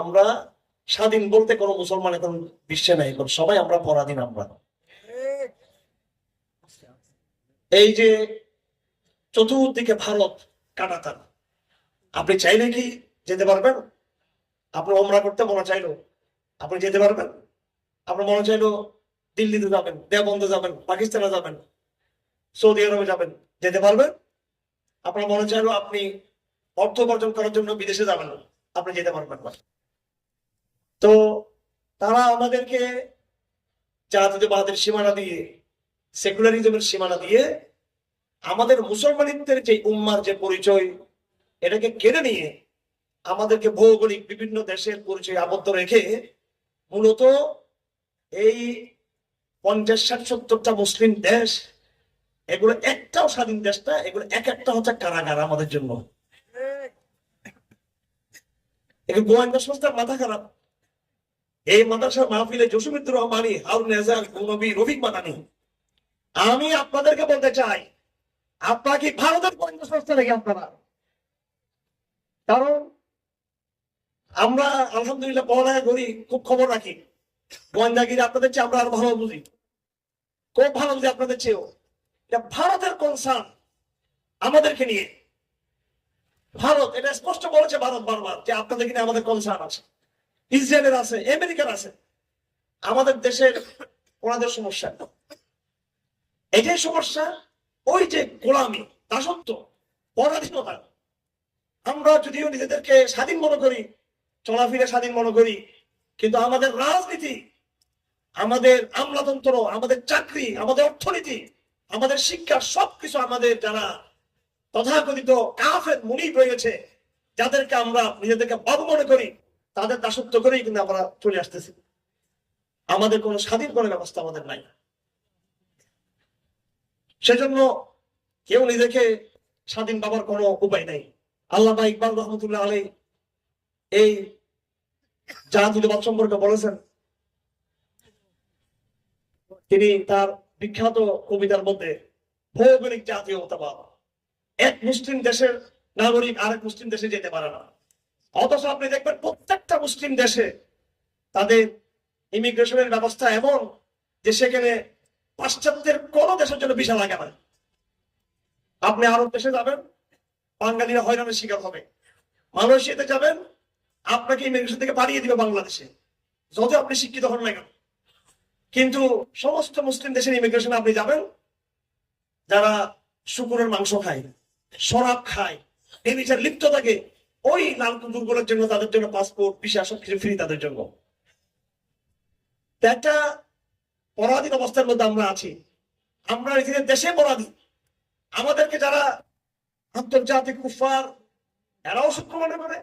আমরা স্বাধীন বলতে কোনো মুসলমান এখন বিশ্বে নাই, এখন সবাই আমরা পরাধীন। আমরা এই যে চতুর্দিকে ভারত কাটাতার, আপনি চাইলে কি যেতে পারবেন? আপনি ওমরা করতে মনে চাইলো আপনি যেতে পারবেন? আপনার মনে চাইলো দিল্লিতে যাবেন, দেওবন্দে যাবেন, পাকিস্তানে যাবেন, সৌদি আরবে যাবেন, যেতে পারবেন? আপনার মনে চাইলো আপনি অর্থ উপার্জন করার জন্য বিদেশে যাবেন, আপনি যেতে পারবেন না। তো তারা আমাদেরকে জাতীয়তাবাদের সীমানা দিয়ে, সেকুলারিজমের সীমানা দিয়ে আমাদের মুসলমানিত্বের যে উম্মার যে পরিচয়, এটাকে কেড়ে নিয়ে আমাদেরকে ভৌগোলিক বিভিন্ন দেশের পরিচয় আবদ্ধ রেখে মূলত এই 50-60-70টা মুসলিম দেশ, এগুলো একটাও স্বাধীন দেশ না, এগুলো এক একটা হচ্ছে কারাগার আমাদের জন্য। এগুলো গোয়েন্দা সংস্থার মাথা খারাপ। এই মাদ্রাসার মাহফিলে জসিমুদ্দুর রহমানী, হারুন এজাজ, নবী, রফিক মাদানী, আমি আপনাদেরকে বলতে চাই, আপনারা কি ভারতের গোয়েন্দা সংস্থা নাকি আপনারা? কারণ আমরা আলহামদুলিল্লাহ পড়ালেখা করি, খুব খবর রাখি। গোয়েন্দাগিরি আপনাদের চেয়ে আমরা আরো ভালো বুঝি, খুব ভালো বুঝি আপনাদের চেয়েও। এটা ভারতের কনসার্ন আমাদেরকে নিয়ে। ভারত এটা স্পষ্ট বলেছে, ভারত বারবার, যে আপনাদেরকে নিয়ে আমাদের কনসার্ন আছে, ইসরায়েলের আছে, আমেরিকার আছে। আমাদের দেশের ওনাদের সমস্যা, এটাই সমস্যা। ওই যে গোলামি, দাসত্ব, পরাধীনতা। আমরা যদিও নিজেদেরকে স্বাধীন মনে করি, চলাফেরা স্বাধীন মনে করি, কিন্তু আমাদের রাজনীতি, আমাদের আমলাতন্ত্র, আমাদের চাকরি, আমাদের অর্থনীতি, আমাদের শিক্ষা, সবকিছু আমাদের যারা তথাকথিত কাফের মুনিব রয়েছে, যাদেরকে আমরা নিজেদেরকে বাবু মনে করি, তাদের দাসত্ব করেই কিন্তু আমরা চলে আসতেছি। আমাদের কোনো স্বাধীন কোনো ব্যবস্থা আমাদের নাই। সেজন্য কেউ নিজেকে স্বাধীন পাবার কোনো উপায় নাই। আল্লামা ইকবাল রহমতুল্লাহ আলাইহি এই জাতীয়তাবাদ সম্পর্কে বলেছেন, তিনি তার বিখ্যাত কবিতার মধ্যে ভৌগোলিক জাতীয়তাবাদ, এক মুসলিম দেশের নাগরিক আরেক মুসলিম দেশে যেতে পারে না। অথচ আপনি দেখবেন প্রত্যেকটা মুসলিম দেশে তাদের ইমিগ্রেশনের ব্যবস্থা এমন যে সেখানে পাশ্চাত্যের কোন দেশের জন্য ভিসা লাগে না। আপনি আরব দেশে যাবেন, বাঙালিরা হয়রানির শিকার হবে। মালয়েশিয়াতে যাবেন, আপনাকে ইমিগ্রেশন থেকে পাঠিয়ে দিবে বাংলাদেশে, যদি আপনি শিক্ষিত হন না কেন। কিন্তু সমস্ত মুসলিম দেশের ইমিগ্রেশনে আপনি যাবেন, যারা শুকুরের মাংস খায়, শরাব খায়, এই বিচার লিপ্ত থাকে, ওই লাল কুকুরগুলোর জন্য, তাদের জন্য পাসপোর্ট, ভিসা সবকিছু ফ্রি তাদের জন্য। একটা পরাধীন অবস্থার মধ্যে আমরা আছি। আমরা নিজেদের দেশে পরাধীন। আমাদেরকে যারা আন্তর্জাতিক কুফার, এরাও শত্রু মনে করে।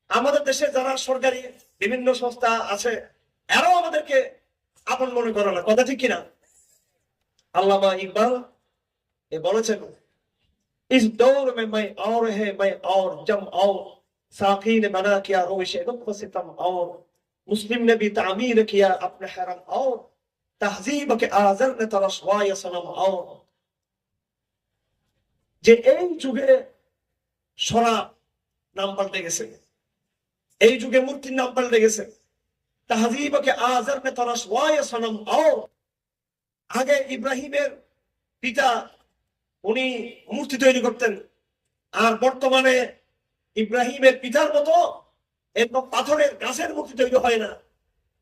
আমাদের দেশে যারা সরকারি বিভিন্ন সংস্থা আছে, এরাও আমাদেরকে আপন মনে করে না। কথা ঠিক কিনা? আল্লামা ইকবাল বলেছেন, इस दौर में मैं और है मैं और जम और साकी ने बना किया रोश लुत्फ सितम और मुस्लिम ने भी तामीर किया अपने हरम और तहजीब के आजर ने तरसवाय सनम और। যে এই যুগে শরাব নাম পাল্টে গেছে, এই যুগে মূর্তির নাম পাল্টে গেছে। তাহজিব কে আজর নে तरसवाय सनम और। আগে ইব্রাহিমের পিতা উনি মূর্তি তৈরি করতেন, আর বর্তমানে ইব্রাহিমের পিতার মতো একদম পাথরের গাছের মূর্তি তৈরি হয় না।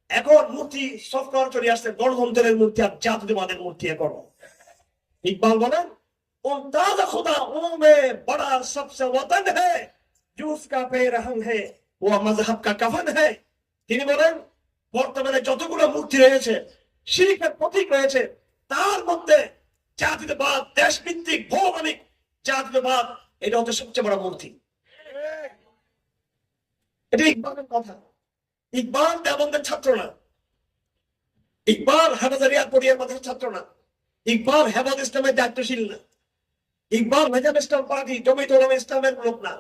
এখন মূর্তি সফটওয়্যার চলে আসছে, গণতন্ত্রের মূর্তি আর জাতীয়তাবাদের মূর্তি। এখন ইকবাল বলেন, उनताज़ खुदा में बड़ा सबसे वतन है जो उसका बेरहम है वो मजहब का कफन है। তিনি বলেন, বর্তমানে যতগুলো মূর্তি রয়েছে, শিরকের প্রতীক রয়েছে, তার মধ্যে জাতীয়তাবাদ, দেশভিত্তিক ভৌগোলিক জাতীয়তাবাদ, এটা হচ্ছে সবচেয়ে বড় মূর্তি। এটা ইকবালের কথা। ইকবাল দেওবন্দের ছাত্র না, ইকবাল হাফেজারিয়া পড়িয়ার মাদ্রাসার ছাত্র না, ইকবাল হেফাজ ইসলামের দায়িত্বশীল না, ইকবাল মেজাব ইসলাম পার্টি জমিয়ত উলামা ইসলামের লোক না।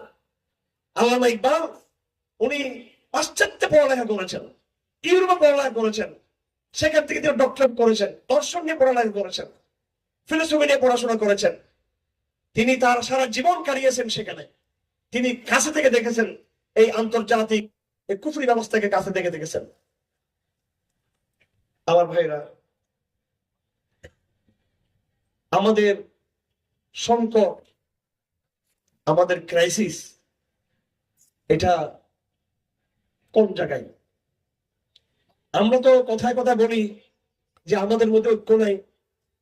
আল্লামা ইকবাল উনি পাশ্চাত্যে পড়ালেখা করেছেন, ইউরোপে পড়ালেখা করেছেন, সেখান থেকে তিনি ডক্টরেট করেছেন, দর্শন নিয়ে পড়ালেখা করেছেন, ফিলোসফি নিয়ে পড়াশোনা করেছেন। তিনি তার সারা জীবন কাটিয়েছেন সেখানে। তিনি কাছে থেকে দেখেছেন এই আন্তর্জাতিক এই কুফরি ব্যবস্থাকে কাছে দেখে দেখেছেন। আমার ভাইরা, আমাদের সংকট, আমাদের ক্রাইসিস, এটা কোন জায়গায়? আমরা তো কথায় কথায় বলি যে আমাদের মধ্যে ঐক্য নাই,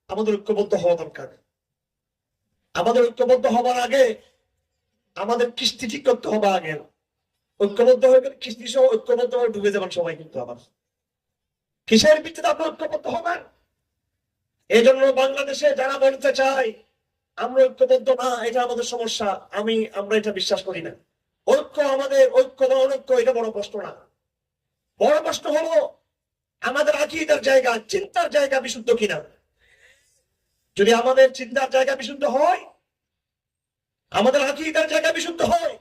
আমাদের ঐক্যবদ্ধ হওয়া দরকার। আমাদের ঐক্যবদ্ধ হবার আগে আমাদের কিস্তি ঠিক করতে হবে আগে। ঐক্যবদ্ধ হয়ে গেলে কিস্তি সহ ঐক্যবদ্ধ হয়ে ডুবে যাবেন সবাই। কিন্তু আবার কিসের ভিত্তিতে আপনি ঐক্যবদ্ধ হবেন? এই জন্য বাংলাদেশে যারা বলতে চায় আমরা ঐক্যবদ্ধ না, এটা আমাদের সমস্যা, আমরা এটা বিশ্বাস করি না। ঐক্য আমাদের, ঐক্য বা অনৈক্য এটা বড় প্রশ্ন না। বড় প্রশ্ন হলো আমাদের আকীদার জায়গা, চিন্তার জায়গা বিশুদ্ধ কিনা। যদি আমাদের চিন্তার জায়গা বিশুদ্ধ হয়, আমাদের আকীদার জায়গা বিশুদ্ধ হয়,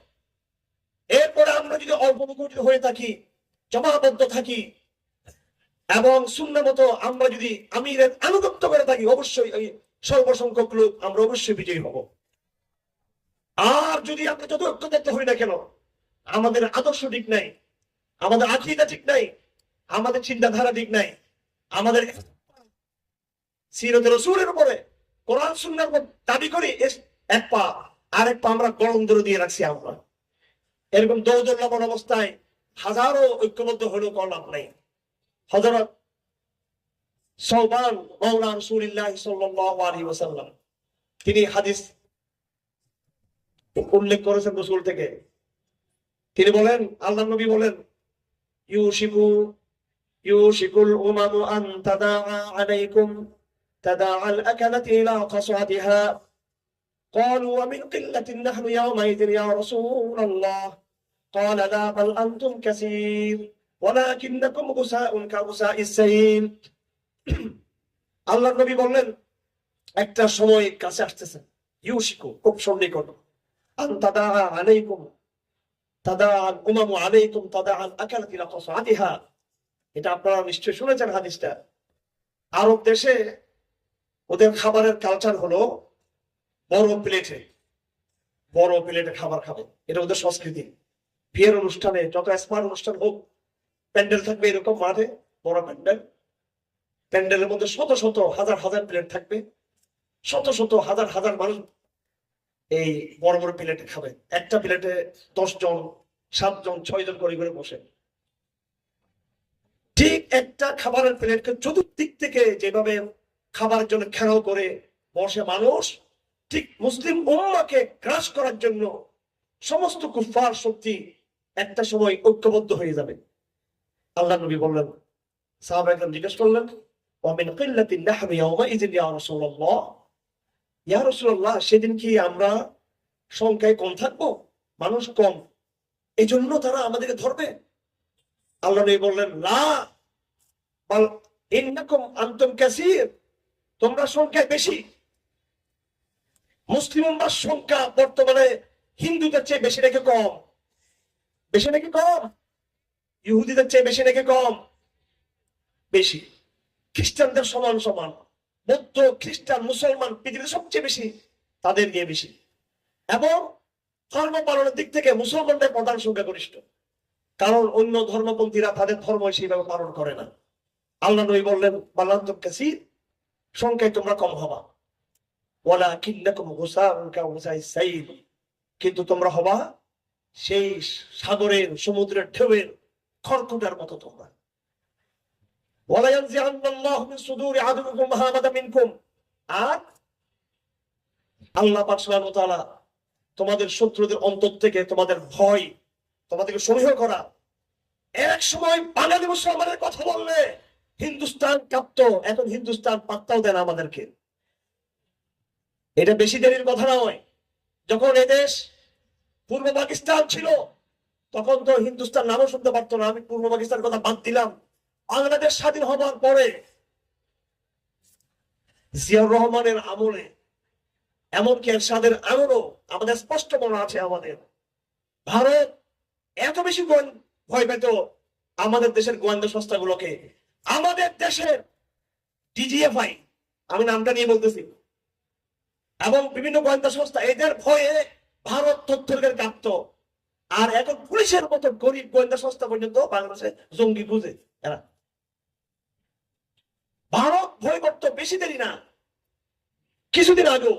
এরপরে আমরা যদি অল্পমুখী হয়ে থাকি, জমাবদ্ধ থাকি এবং সুন্নাহ মতো আমরা যদি আমিরের আনুগত্য করে থাকি, অবশ্যই ওই স্বল্পসংখ্যক লোক আমরা অবশ্যই বিজয়ী হব। আর যদি আমরা যত ঐক্যবদ্ধ হই না কেন, আমাদের আদর্শ ঠিক নাই, আমাদের আকীদা ঠিক নাই, আমাদের চিন্তাধারা ঠিক নাই, আমাদের সিরাত রাসূলের উপরে কোরআন সুন্নাহর উপর দাবি করি এক পা, আরেক পা আমরা গরম ধরে দিয়ে রাখছি। আমরা এরকম দৌদুল্যমান অবস্থায় হাজারো ঐক্যবদ্ধ হলেও কোনো লাভ নাই। হযরত সাওবান মাওলা রাসূলুল্লাহ সাল্লাল্লাহু আলাইহি ওয়াসাল্লাম তিনি হাদিস উল্লেখ করেছেন রাসূল থেকে। তিনি বলেন, আল্লাহর নবী বলেন, ইউশিকুল উমামু আন তাদাআ আলাইকুম তাদাআল আকালাতি ইলা কাসাদিহা قالوا ومن قلة نحن يومئذ يا رسول الله قال لا بل أنتم كثير ولكنكم غثاء كغثاء السيل। আল্লাহর নবী বললেন, একটা সময় কাছে আসতেছে, ইউশিকু খুব সন্নিকট, আন তাদাআ আলাইকুম তাদাআল উমামু আলাইকুম তাদাআল আকালাতি ইলা কাসাদিহা। এটা আপনারা নিশ্চয়ই শুনেছেন হাদিসটা। আরব দেশে ওদের খাবারের কালচার হলো বড় প্লেটে খাবার খাবে, এটা ওদের সংস্কৃতি। বিয়ের অনুষ্ঠানে, যত স্মার্ট অনুষ্ঠান হোক, প্যান্ডেল থাকবে এরকম মাঠে, বড় প্যান্ডেলের মধ্যে শত শত হাজার হাজার প্লেট থাকবে, শত শত হাজার হাজার মানুষ এই বড় বড় প্লেটে খাবে। একটা প্লেটে 10 জন, 7 জন, 6 জন করে করে বসে। ঠিক একটা খাবারের প্লেটকে চতুর্দিক থেকে যেভাবে খাবারের জন্য ঘেরাও করে বসে মানুষ, ঠিক মুসলিম উম্মাহকে গ্রাস করার জন্য সমস্ত কুফার শক্তি একটা সময় ঐক্যবদ্ধ হয়ে যাবে। আল্লাহ নবী বললেন, সাহাবায়ে কেরাম জিজ্ঞেস করলেন, ওয়া মিন কিল্লাতিন নাহনু ইয়াওমাইযিন ইয়া রাসূলুল্লাহ, ইয়া রাসূলুল্লাহ, সেদিন কি আমরা সংখ্যায় কম থাকবো, মানুষ কম, এই জন্য তারা আমাদেরকে ধরবে? আল্লাহ নবী বললেন, লা বাল ইন্নাকুম আনতুম কাসীর, তোমরা সংখ্যায় বেশি। মুসলিম উম্মাহর সংখ্যা বর্তমানে হিন্দুদের চেয়ে বেশি নাকি কম? বেশি নাকি কম? ইহুদিদের চেয়ে বেশি নাকি কম? বেশি। খ্রিস্টানদের সমান সমান, বৌদ্ধ, খ্রিস্টান, মুসলমান পৃথিবীর সবচেয়ে বেশি, তাদের গিয়ে বেশি। এবং ধর্ম পালনের দিক থেকে মুসলমানদের প্রধান সংখ্যাগরিষ্ঠ, কারণ অন্য ধর্মপন্থীরা তাদের ধর্ম সেইভাবে পালন করে না। আল্লাহ নবী বললেন, বালান্তুম কাসীর, সংখ্যায় তোমরা কম হবা, ওয়ালাকিন্নাকুম গুসাউন কাগুসাইস সাইল, কিন্তু তোমরা হবা সেই সাগরের, সমুদ্রের ঢেউয়ের খড়কুটার মতো তোমরা। ওয়ালা ইয়ানজিআন্নাল্লাহু মিন সুদুরি আদুবিকুম মাহাবাদা মিনকুম, আর আল্লাহ পাক সুবহানাহু ওয়া তাআলা তোমাদের শত্রুদের অন্তর থেকে তোমাদের ভয়, তোমাদেরকে সমীহ করা। এক সময় বাঙালি মুসলমানের কথা বললে হিন্দুস্তান কাঁপতো, এখন হিন্দুস্তান পাত্তাও দেন আমাদেরকে। এটা বেশি দেরির কথা নয়। যখন এদেশ পূর্ব পাকিস্তান ছিল, তখন তো হিন্দুস্তান নামও শুনতে পারতো না। আমি পূর্ব পাকিস্তানের কথা বাদ দিলাম। বাংলাদেশ স্বাধীন হবার পরে জিয়াউর রহমানের আমলে, এমনকি এরশাদের আমলও আমাদের স্পষ্ট মনে আছে, আমাদের ভারত এত বেশি ভয় পেত আমাদের দেশের গোয়েন্দা সংস্থাগুলোকে। আমাদের দেশের ডিজিএফআই, আমি নামটা নিয়ে বলতেছি, এবং বিভিন্ন গোয়েন্দা সংস্থা, এদের ভয়ে ভারত তথ্যের কাঁপত। আর এখন পুলিশের মতো গরিব গোয়েন্দা সংস্থা পর্যন্ত বাংলাদেশে জঙ্গি বুঝে এরা। ভারত ভয় করতো বেশি দেরি না, কিছুদিন আগেও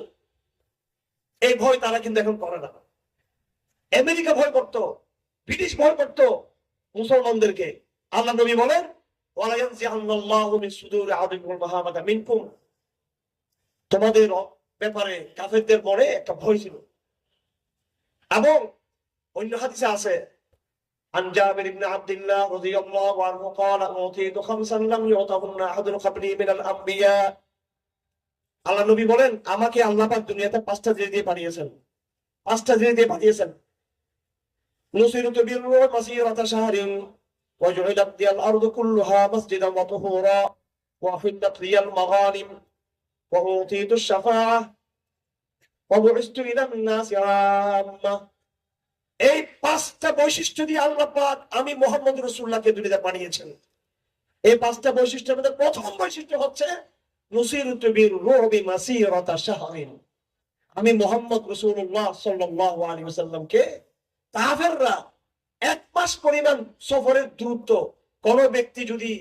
এই ভয় তারা কিন্তু এখন করে না। আমেরিকা ভয় করতো, ব্রিটিশ ভয় করতো মুসলমানদেরকে। আল্লাহ নবী বলেন তোমাদের ব্যাপারে কাফেরদের মনে একটা ভয় ছিল। এবং অন্য হাদিসে আছে عن جابر بن عبد الله رضي الله عنه قال أوتيت خمسا لم يعطهن أحد قبلي من الأنبياء। আল্লাহ নবী বলেন আমাকে আল্লাহ পাক দুনিয়াতে 5টা জিনিস দিয়ে পাঠিয়েছেন, 5টা জিনিস দিয়ে পাঠিয়েছেন। نصرت بالروح مسيرة شهر وجعلت لي الأرض كلها مسجدا وطهورا وأحلت لي المغانم وأوتيت الشفاعة وبعثت إلى الناس عامة। এই 5টা বৈশিষ্ট্য দিয়ে আল্লাহ পাক আমি মুহাম্মদ রাসূলুল্লাহকে দুনিয়াতে পাঠিয়েছেন। এই 5টা বৈশিষ্ট্যের মধ্যে প্রথম বৈশিষ্ট্য হচ্ছে নুসিরতু বির-রু'বি মাসিরাতা শাহরিন। আমি মুহাম্মদ রাসূলুল্লাহ সাল্লাল্লাহু আলাইহি ওয়াসাল্লামকে কাফেররা 1 মাস পরিমাণ সফরের দূরত্ব, কোন ব্যক্তি যদি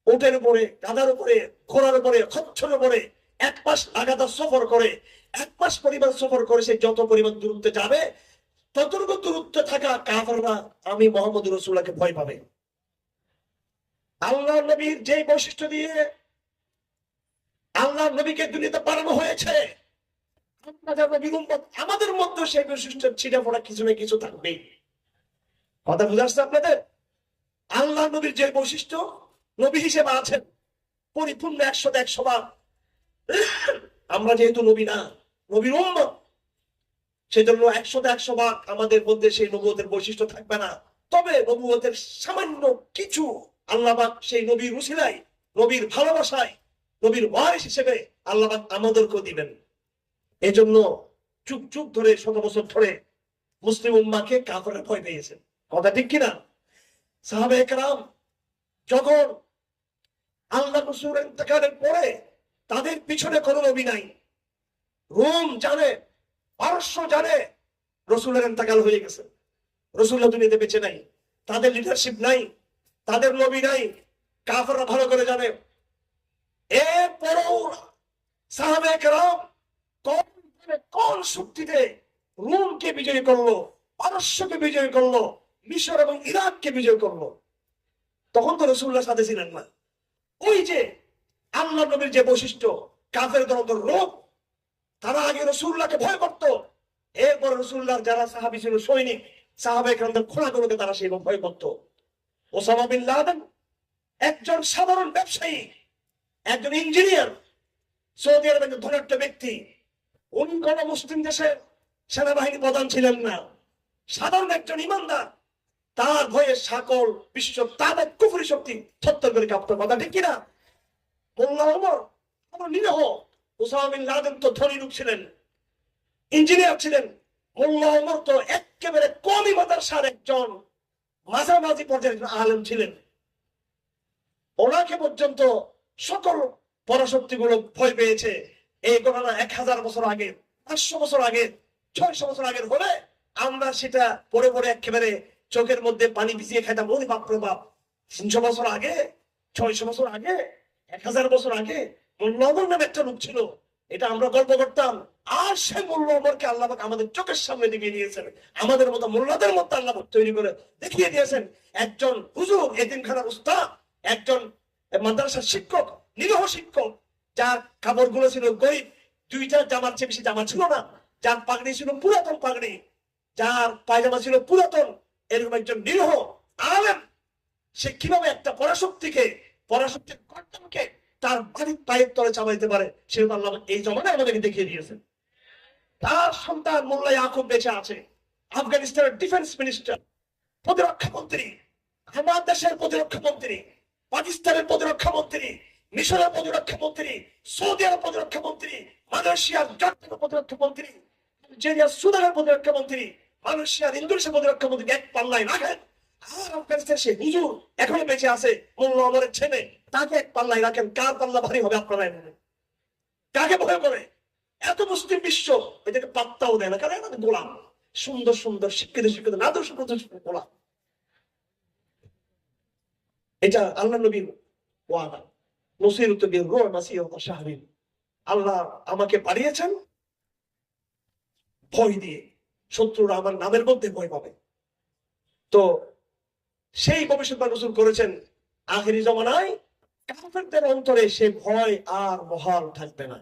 উটের উপরে, গাধার উপরে, ঘোড়ার উপরে, খচ্চরের উপরে 1 মাস লাগাতার সফর করে, 1 মাস পরিমাণ সফর করে সে যত পরিমাণ দূরত্বে যাবে ততটুকু দূরত্বে থাকা কাফেররা আমি মুহাম্মদ রাসূলুল্লাহকে ভয় পাবে। আল্লাহ নবীর যে বৈশিষ্ট্য দিয়ে আল্লাহ নবীকে দুনিয়াতে পাঠানো হয়েছে, আমাদের মধ্যে সেই বৈশিষ্ট্যের ছিটাফোঁটা কিছু না কিছু থাকবে। কথা বুঝে আসছে আপনাদের? আল্লাহ নবীর যে বৈশিষ্ট্য নবী হিসেবে আছেন পরিপূর্ণ 100 ভাগ। আমরা যেহেতু নবী না, নবীর উম্মত, সেজন্য 100 ভাগ আমাদের মধ্যে সেই নবুয়তের বৈশিষ্ট্য থাকবে না। তবে নবুয়তের সামান্য কিছু আল্লাহ পাক সেই নবীর উসিলায়, নবীর ভালোবাসায়, নবীর ওয়ারিস হিসেবে আল্লাহ পাক আমাদেরকেও দিবেন। এই জন্য যুগ যুগ ধরে, 100 বছর ধরে মুসলিম উম্মাহকে কাফেররা ভয় পেয়েছে। কথা ঠিক কিনা? সাহাবায়ে কেরাম যখন আল্লাহ রাসূলের ইন্তেকালের পরে তাদের পিছনে কোনো নবী নাই, রোম জানে, পারস্য জানে রাসূলের ইন্তেকাল হয়ে গেছে, রাসূলুল্লাহ দুনিয়াতে বেঁচে নাই, তাদের লিডারশিপ নাই, তাদের নবী নাই, কাফেররা ভালো করে জানে। এরপরও সাহাবায়ে কেরাম কোন শক্তিতে রোমকে বিজয় করলো, পারস্যকে বিজয় করলো, মিশর এবং ইরাককে বিজয় করলো। তখন তো রাসূলুল্লাহ সাথে ছিলেন না। ওই যে আল্লাহ নবীর যে বৈশিষ্ট্য, কাফেরদের অন্তর রোগ, তারা আগে রাসূলুল্লাহকে ভয় করত। এরপর রাসূলুল্লাহর যারা সাহাবী ছিল, সৈনিক, সাহাবায়ে কেরামদের খোলাগুলোকে তারা সেই ভয় করত। ওসামা বিন লাদেন একজন সাধারণ ব্যবসায়ী, একজন ইঞ্জিনিয়ার, সৌদি আরবের একজন ধনাঢ্য ব্যক্তি। উনি কোন মুসলিম দেশের সেনাবাহিনী প্রধান ছিলেন না, সাধারণ একজন ইমানদার। তার ভয়ে সকল বিশ্ব তাদের কুফরি শক্তি থরথর করে কাঁপত। কথা ঠিক কিনা? মোল্লা ওমর নিরীহ, ওসামা বিন লাদেন তো ধনী লোক ছিলেন, ইঞ্জিনিয়ার ছিলেন। মোল্লা ওমর তো একেবারে কওমি মাদ্রাসার একজন মাঝামাঝি পর্যায়ের আলেম ছিলেন। ওনাকে পর্যন্ত সকল পরাশক্তিগুলো ভয় পেয়েছে। এই ঘটনা 1000 বছর আগে, 500 বছর আগে, 600 বছর আগের হলে আমরা সেটা পড়ে পড়ে একেবারে চোখের মধ্যে পানি ভিজিয়ে খাইতাম। ওরে বাপরে বাপ, 300 বছর আগে, 600 বছর আগে, 1000 বছর আগে মোল্লা ওমর নামে একটা লোক ছিল, এটা আমরা গল্প করতাম। আর সেই মোল্লা ওমরকে আল্লাহ পাক আমাদের চোখের সামনে দেখিয়ে দিয়েছেন। আমাদের মতো মোল্লাদের মতো আল্লাহ পাক তৈরি করে দেখিয়ে দিয়েছেন। একজন হুজুর, এতিমখানার উস্তাদ, একজন মাদ্রাসার শিক্ষক, নিরীহ শিক্ষক, যার কাপড় গুলো ছিল গরিব, 2টা জামার চেয়ে বেশি জামা ছিল না, যার পাগড়ি ছিল পুরাতন পাগড়ি, যার পায়জামা ছিল পুরাতন, এরকম একজন নিরীহ আলেম, সে কিভাবে একটা পরাশক্তির গর্দনকে তার বাড়ির পায়ের তলে চাপাইতে পারে, সেটা আল্লাহ এই জমানায় আমাদেরকে দেখিয়ে দিয়েছেন। তার সন্তান মোল্লা ইয়াকুব বেঁচে আছে, আফগানিস্তানের ডিফেন্স মিনিস্টার, প্রতিরক্ষা মন্ত্রী, আমার দেশের প্রতিরক্ষা মন্ত্রী, পাকিস্তানের প্রতিরক্ষা মন্ত্রী, মিশরের প্রতিরক্ষা মন্ত্রী, সৌদি আরব প্রতিরক্ষা মন্ত্রী, মালয়েশিয়ার জর্ডানের প্রতিরক্ষা মন্ত্রী, আলজেরিয়ার সুদানের প্রতিরক্ষা মন্ত্রী, মালয়েশিয়ার ইন্দোনেশিয়ার প্রতিরক্ষা মন্ত্রী এক পাল্লায় রাখেন। আর আফগানিস্তানের সে হুজুর এখনো বেঁচে আছে, মোল্লা ওমরের ছেলে, তাকে এক পাল্লায় রাখেন। কার পাল্লা ভারী হবে আপনারা বলেন? কাকে ভয় করে? এত মুসলিম বিশ্ব এদেরকে পাত্তাও দেয় না, কারণ এরা গোলাম। সুন্দর সুন্দর শিক্ষিত শিক্ষিত আদর্শ বলা, এটা আল্লাহ নবীর ওয়াদা। নসিরুত বিল রূহ মাসিরাতা শাহরিন, আল্লাহ আমাকে পাঠিয়েছেন ভয় দিয়ে, শত্রুরা আমার নামের মধ্যে ভয় পাবে। তো সেই ভবিষ্যৎবাণী রাসূল করেছেন আখেরি জামানায় কাফেরদের অন্তরে সে ভয় আর মহাল থাকবে না,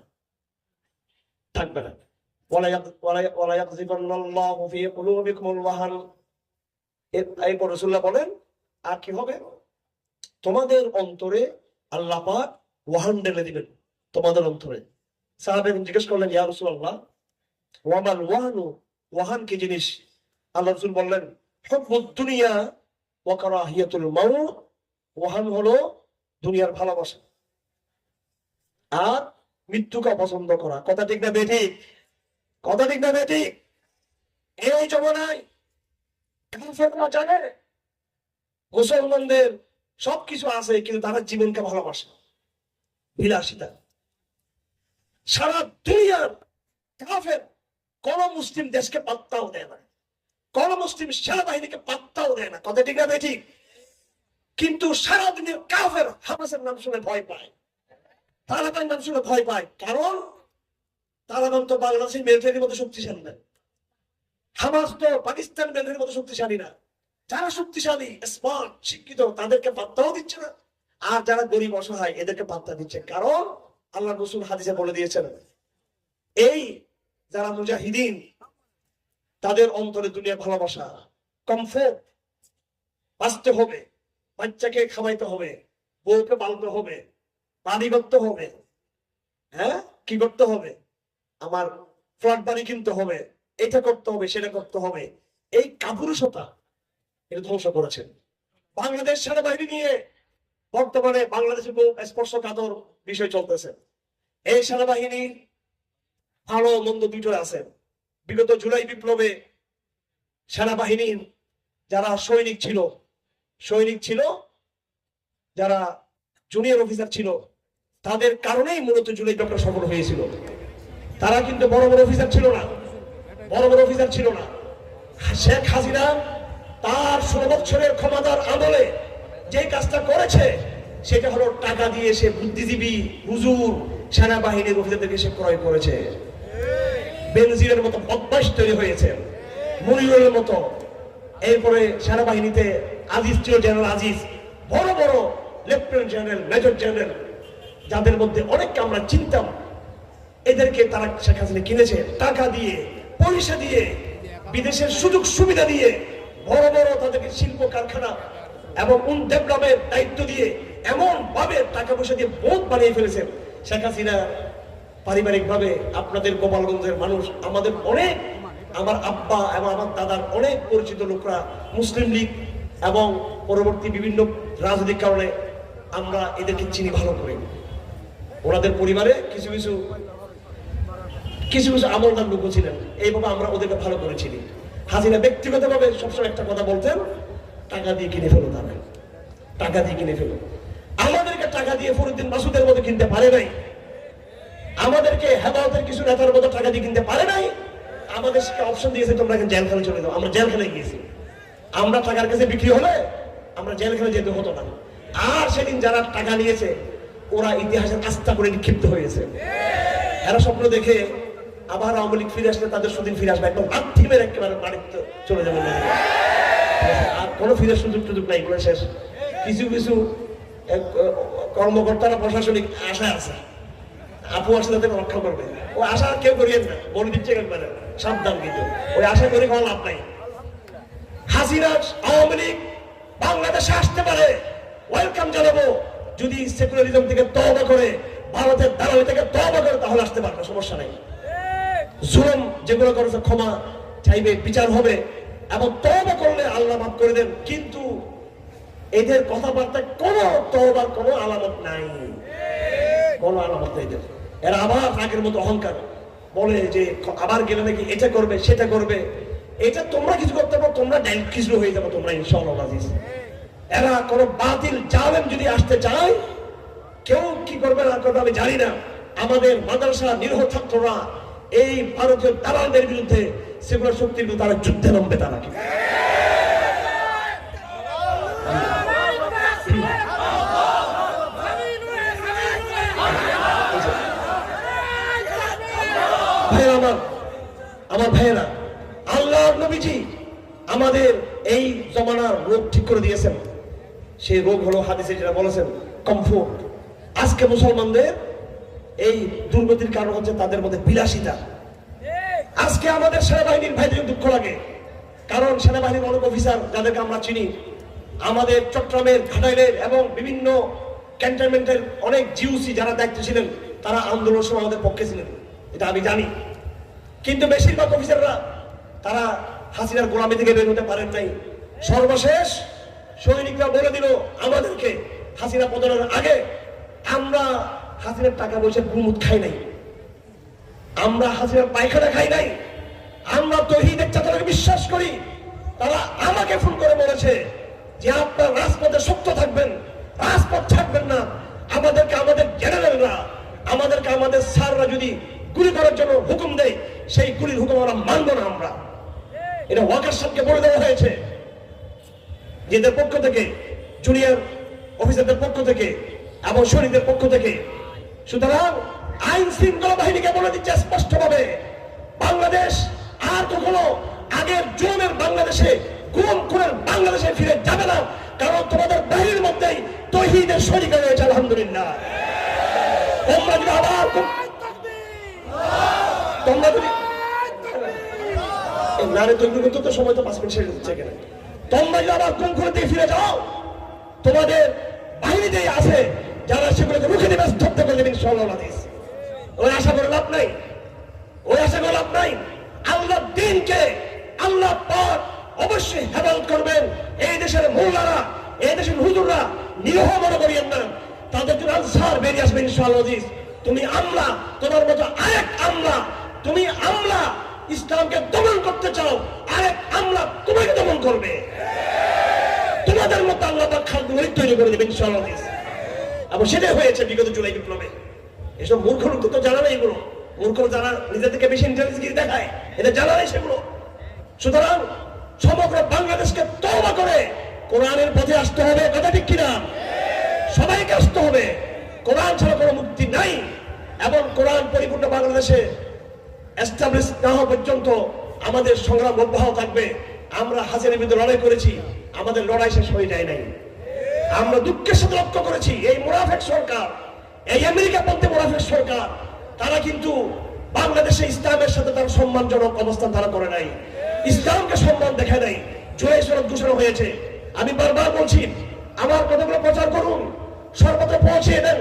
থাকবে না। ওয়ালা ইয়াকযিবান্নাল্লাহু ফি কুলুবিকুমুল ওয়াহান, এরপর রাসূলুল্লাহ বলেন আর কি হবে, তোমাদের অন্তরে আল্লাহ পাক ওয়াহান ঢেলে দিবেন তোমাদের অন্তরে। সাহাবায়ে জিজ্ঞেস করলেন ইয়া রাসূলুল্লাহ ওয়ামাল ওয়াহানু, ওয়াহান কি জিনিস? আল্লাহ রাসূল বললেন হুব্বুদ দুনিয়া ওয়া কারাহিয়াতুল মাউত, ওয়াহান হলো দুনিয়ার ভালোবাসা আর মৃত্যুকে পছন্দ করা। কথা ঠিক না বেঠিক? কথা ঠিক না বেঠিক? এই জমানায় কাফেররা জানে মুসলমানদের সবকিছু আছে, কিন্তু তারা জীবনকে ভালোবাসে, বিলাসিতা। সারা দুনিয়ার কাফের কোন মুসলিম দেশকে পাত্তাও দেয় না, কোন মুসলিম সেনাবাহিনীকে পাত্তাও দেয় না। কথা ঠিক না বেঠিক? কিন্তু সারা দুনিয়ার কাফের হামাসের নাম শুনে ভয় পায়, তালেবানের নাম শুনে ভয় পায়। কারণ তালেবান তো বাংলাদেশের মিলিটারির মতো শক্তিশালী না, হামাস তো পাকিস্তান মিলিটারির মতো শক্তিশালী না। যারা শক্তিশালী, স্মার্ট, শিক্ষিত, তাদেরকে পাত্তাও দিচ্ছে না, আর যারা গরিব অসহায় এদেরকে পাত্তা দিচ্ছে। কারণ আল্লাহ রাসূল হাদিসে বলে দিয়েছেন এই যারা মুজাহিদিন তাদের অন্তরে দুনিয়ার ভালোবাসা, কমফোর্ট, বাঁচতে হবে, বাচ্চাকে খাওয়াইতে হবে, বউকে পালতে হবে, পানি করতে হবে, হ্যাঁ কি করতে হবে, আমার ফ্ল্যাট বাড়ি কিনতে হবে, এটা করতে হবে, সেটা করতে হবে, এই কাপুরুষতা এটা ধ্বংস করেছেন। বাংলাদেশ সেনাবাহিনী নিয়ে বর্তমানে বাংলাদেশে খুব স্পর্শকাতর বিষয় চলতেছে। এই সেনাবাহিনীর ভালো মন্দ দুটো আছে। বিগত জুলাই বিপ্লবে সেনাবাহিনীর যারা সৈনিক ছিল, যারা জুনিয়র অফিসার ছিল, তাদের কারণেই মূলত জুলাই বিপ্লব সফল হয়েছিল। তারা কিন্তু বড় বড় অফিসার ছিল না। শেখ হাসিনা তার 16 বছরের ক্ষমতার আমলে যে কাজটা করেছে সেটা হলো টাকা দিয়ে সে বুদ্ধিজীবী হুজুর সেনাবাহিনীর অফিসারদেরকে সে ক্রয় করেছে। বেনজিরের মতো বদমাশ তৈরি হয়েছে, মনিরের মতো। এরপরে সেনাবাহিনীতে আজিজ ছিল, জেনারেল আজিজ, বড় বড় লেফটেন্যান্ট জেনারেল, মেজর জেনারেল, যাদের মধ্যে অনেককে আমরা চিনতাম, এদেরকে তারা শেখ হাসিনা কিনেছে টাকা দিয়ে, পয়সা দিয়ে, বিদেশের সুযোগ সুবিধা দিয়ে, বড় বড় তাদেরকে শিল্প কারখানা এবং ডেভেলপের দায়িত্ব দিয়ে এমন ভাবে টাকা পয়সা দিয়ে বোধ বানিয়ে ফেলেছেন। শেখ হাসিনা পারিবারিক ভাবে আপনাদের গোপালগঞ্জের মানুষ, আমাদের অনেক, আমার আব্বা এবং আমার দাদার অনেক পরিচিত লোকরা মুসলিম লীগ এবং পরবর্তী বিভিন্ন রাজনৈতিক কারণে আমরা এদেরকে চিনি ভালো করে। ওনাদের পরিবারে কিছু কিছু আমলদার লোক ছিলেন, এইভাবে আমরা ওদেরকে ভালো করে চিনি। হাসিনা ব্যক্তিগতভাবে সবসময় একটা কথা বলতেন, টাকা দিয়ে কিনে ফেলো, তারা টাকা দিয়ে কিনে ফেলো। আমাদেরকে টাকা দিয়ে ফরিদ্দিন মাসুদের মতো কিনতে পারে নাই, আমাদেরকে হেদায়েতের কিছু নেতার মতো টাকা দিয়ে কিনতে পারে নাই। আমাদের অপশন দিয়েছে তোমরা এখন জেলখানে চলে যাও, আমরা জেলখানায় গিয়েছি। আমরা টাকার কাছে বিক্রি হলে আমরা জেলখানে যেতে হতো না। আর সেদিন যারা টাকা নিয়েছে ওরা ইতিহাসের আস্থা করে নিক্ষিপ্ত হয়েছে। এরা স্বপ্ন দেখে আবার আওয়ামী লীগ ফিরে আসলে তাদের সুদিন ফিরে আসবে, একদম আত্মীমের একেবারে বাড়িতে চলে যাবে, আর কোনো ফিরে সুযোগ নাই, বলে শেষ। কিছু কর্মকর্তারা প্রশাসনিক আশায় আছে, আপু আসলে তাদের রক্ষা করবে, ওই আশা কেউ করিয়েন না, বলে দিচ্ছে একবারে সাবধান। কিন্তু ওই আশা করে কোনো লাভ নাই। হাসিনা আওয়ামী লীগ বাংলাদেশে আসতে পারে, ওয়েলকাম জানাবো। যদি সেকুলারিজম থেকে তওবা করে, ভারতের দালালি থেকে তওবা করে, তাহলে আসতে পারবে, সমস্যা নাই। জুলুম যেগুলো করেছে ক্ষমা চাইবে, বিচার হবে, এবং তওবা করলে আল্লাহ মাফ করে দেন। কিন্তু এদের কথাবার্তায় কোনো তওবার কোনো আলামত নাই, কোনো আলামত নেই। এরা আবার আগের মতো অহংকার বলে যে আবার গেলে নাকি এটা করবে সেটা করবে। এটা তোমরা কিছু করতে পারো, তোমরা কিছু হয়ে যাবো তোমরা, ইনশাআল্লাহ আজিজ। এরা কোনো বাতিল জালেম যদি আসতে চায়, কেউ কি করবে না করবে আমি জানি না। আমাদের মাদ্রাসা নিরীহ ছাত্ররা এই ভারতীয় দালালদের বিরুদ্ধে সেকুলার শক্তির বিরুদ্ধে তারা যুদ্ধে নামবে। তারা কি ভাইরা আমার ভাইয়েরা, আল্লাহর নবীজি আমাদের এই জমানার রোগ ঠিক করে দিয়েছেন। সেই রোগ হলো হাদিসে যেটা বলেছেন কমফোর্ট। আজকে মুসলমানদের এই দুর্গতির কারণ হচ্ছে তাদের মধ্যে বিলাসিতা। আজকে আমাদের সেনাবাহিনীর ভাইদের দুঃখ লাগে, কারণ সেনাবাহিনীর অনেক অফিসার যাদেরকে আমরা চিনি, আমাদের চট্টগ্রামের, ঘাটাইলের এবং বিভিন্ন ক্যান্টনমেন্টের অনেক জিওসি যারা দায়িত্ব ছিলেন, তারা আন্দোলনের সময় আমাদের পক্ষে ছিলেন, এটা আমি জানি। কিন্তু বেশিরভাগ অফিসাররা তারা হাসিনার গোলামি থেকে বের হতে পারেন নাই। সর্বশেষ সৈনিকরা বলে দিল আমাদেরকে, হাসিনা পতনের আগে, আমরা হাসিনার টাকা পয়সা গুমুট খাই নাই, আমরা হাসিনার পায়খানা খাই নাই, আমরা তৌহিদের চাদরকে বিশ্বাস করি। তারা আমাকে ফোন করে বলেছে যে আপনার রাজপথে শক্ত থাকবেন, রাজপথ ছাড়বেন না। আমাদেরকে আমাদের জেনারেলরা, আমাদেরকে আমাদের স্যাররা যদি গুলি করার জন্য হুকুম দেয়, সেই গুলির হুকুম আমরা মানব না। আমরা এটা ওয়াকার সাহেবকে বলে দেওয়া হয়েছে, যেদের পক্ষ থেকে, জুনিয়র অফিসারদের পক্ষ থেকে এবং সৈনিকদের পক্ষ থেকে। সুতরাং আইন শৃঙ্খলা বাহিনীকে বলে দিচ্ছে স্পষ্টভাবে, বাংলাদেশ আর কখনো আগের জুলুমের বাংলাদেশে, গুম খুনের বাংলাদেশে ফিরে যাবে না। কারণ তোমাদের বাহিনীর মধ্যেই তৌহিদের সৈনিক রয়েছে। আলহামদুলিল্লাহ। তোমরা যদি আবার নারী তৈরি করতে তো সময় তো 5 মিনিট শেষ হচ্ছে কেন? তোমরা যদি আবার গুম খুনের দিকে ফিরে যাও, তোমাদের বাহিনীতেই আছে যারা সেগুলোকে রুখে দেবে, স্তব্ধ করে দেবেন। ইনশাআল্লাহ। ওই আশা করে লাভ নাই, ওই আশা করে লাভ নাই। আল্লাহ দিনকে আল্লাহ পাক অবশ্যই হেফাজত করবেন। এই দেশের মোল্লারা, এই দেশের হুজুররা নিরহ মনে করিয়েন না, তাদের জন্য আনসার বেরিয়ে আসবে ইনশাআল্লাহ। তুমি আমলা, তোমার মতো আরেক আমলা, তুমি আমলা ইসলামকে দমন করতে চাও, আরেক আমলা তোমাকে দমন করবে। তোমাদের মতো আল্লাহ পাক খাদ্য তৈরি করে দেবে ইনশাআল্লাহ। এবং সেটাই হয়েছে বিগত জুলাই বিপ্লবে। এসব মূর্খ লোক তো জানা নেই, এগুলো মূর্খ যারা নিজের থেকে বেশি ইন্টেলিজেন্স দেখায়, এটা জানা নেই সেগুলো। সুতরাং সমগ্র বাংলাদেশকে তওবা করে কোরআনের পথে আসতে হবে। কথা ঠিক কিনা? সবাইকে আসতে হবে। কোরআন ছাড়া কোনো মুক্তি নাই। এবং কোরআন পরিপূর্ণ বাংলাদেশে এস্টাবলিশ না হওয়া পর্যন্ত আমাদের সংগ্রাম অব্যাহত থাকবে। আমরা হাসিনার বিরুদ্ধে লড়াই করেছি, আমাদের লড়াই শেষ হয়ে যায় নাই। আমরা দুঃখের সাথে লক্ষ্য করেছি, এই মুনাফিক সরকার, এই আমেরিকাপন্থী মুনাফিক সরকার, তারা কিন্তু বাংলাদেশে ইসলামের সাথে তার সম্মানজনক অবস্থান তারা করে নাই, ইসলামকে সম্মান দেখায় নাই। জুলাই সনদ ঘোষণা হয়েছে। আমি বারবার বলছি, আমার কথাগুলো প্রচার করুন, সর্বত্র পৌঁছিয়ে দেন।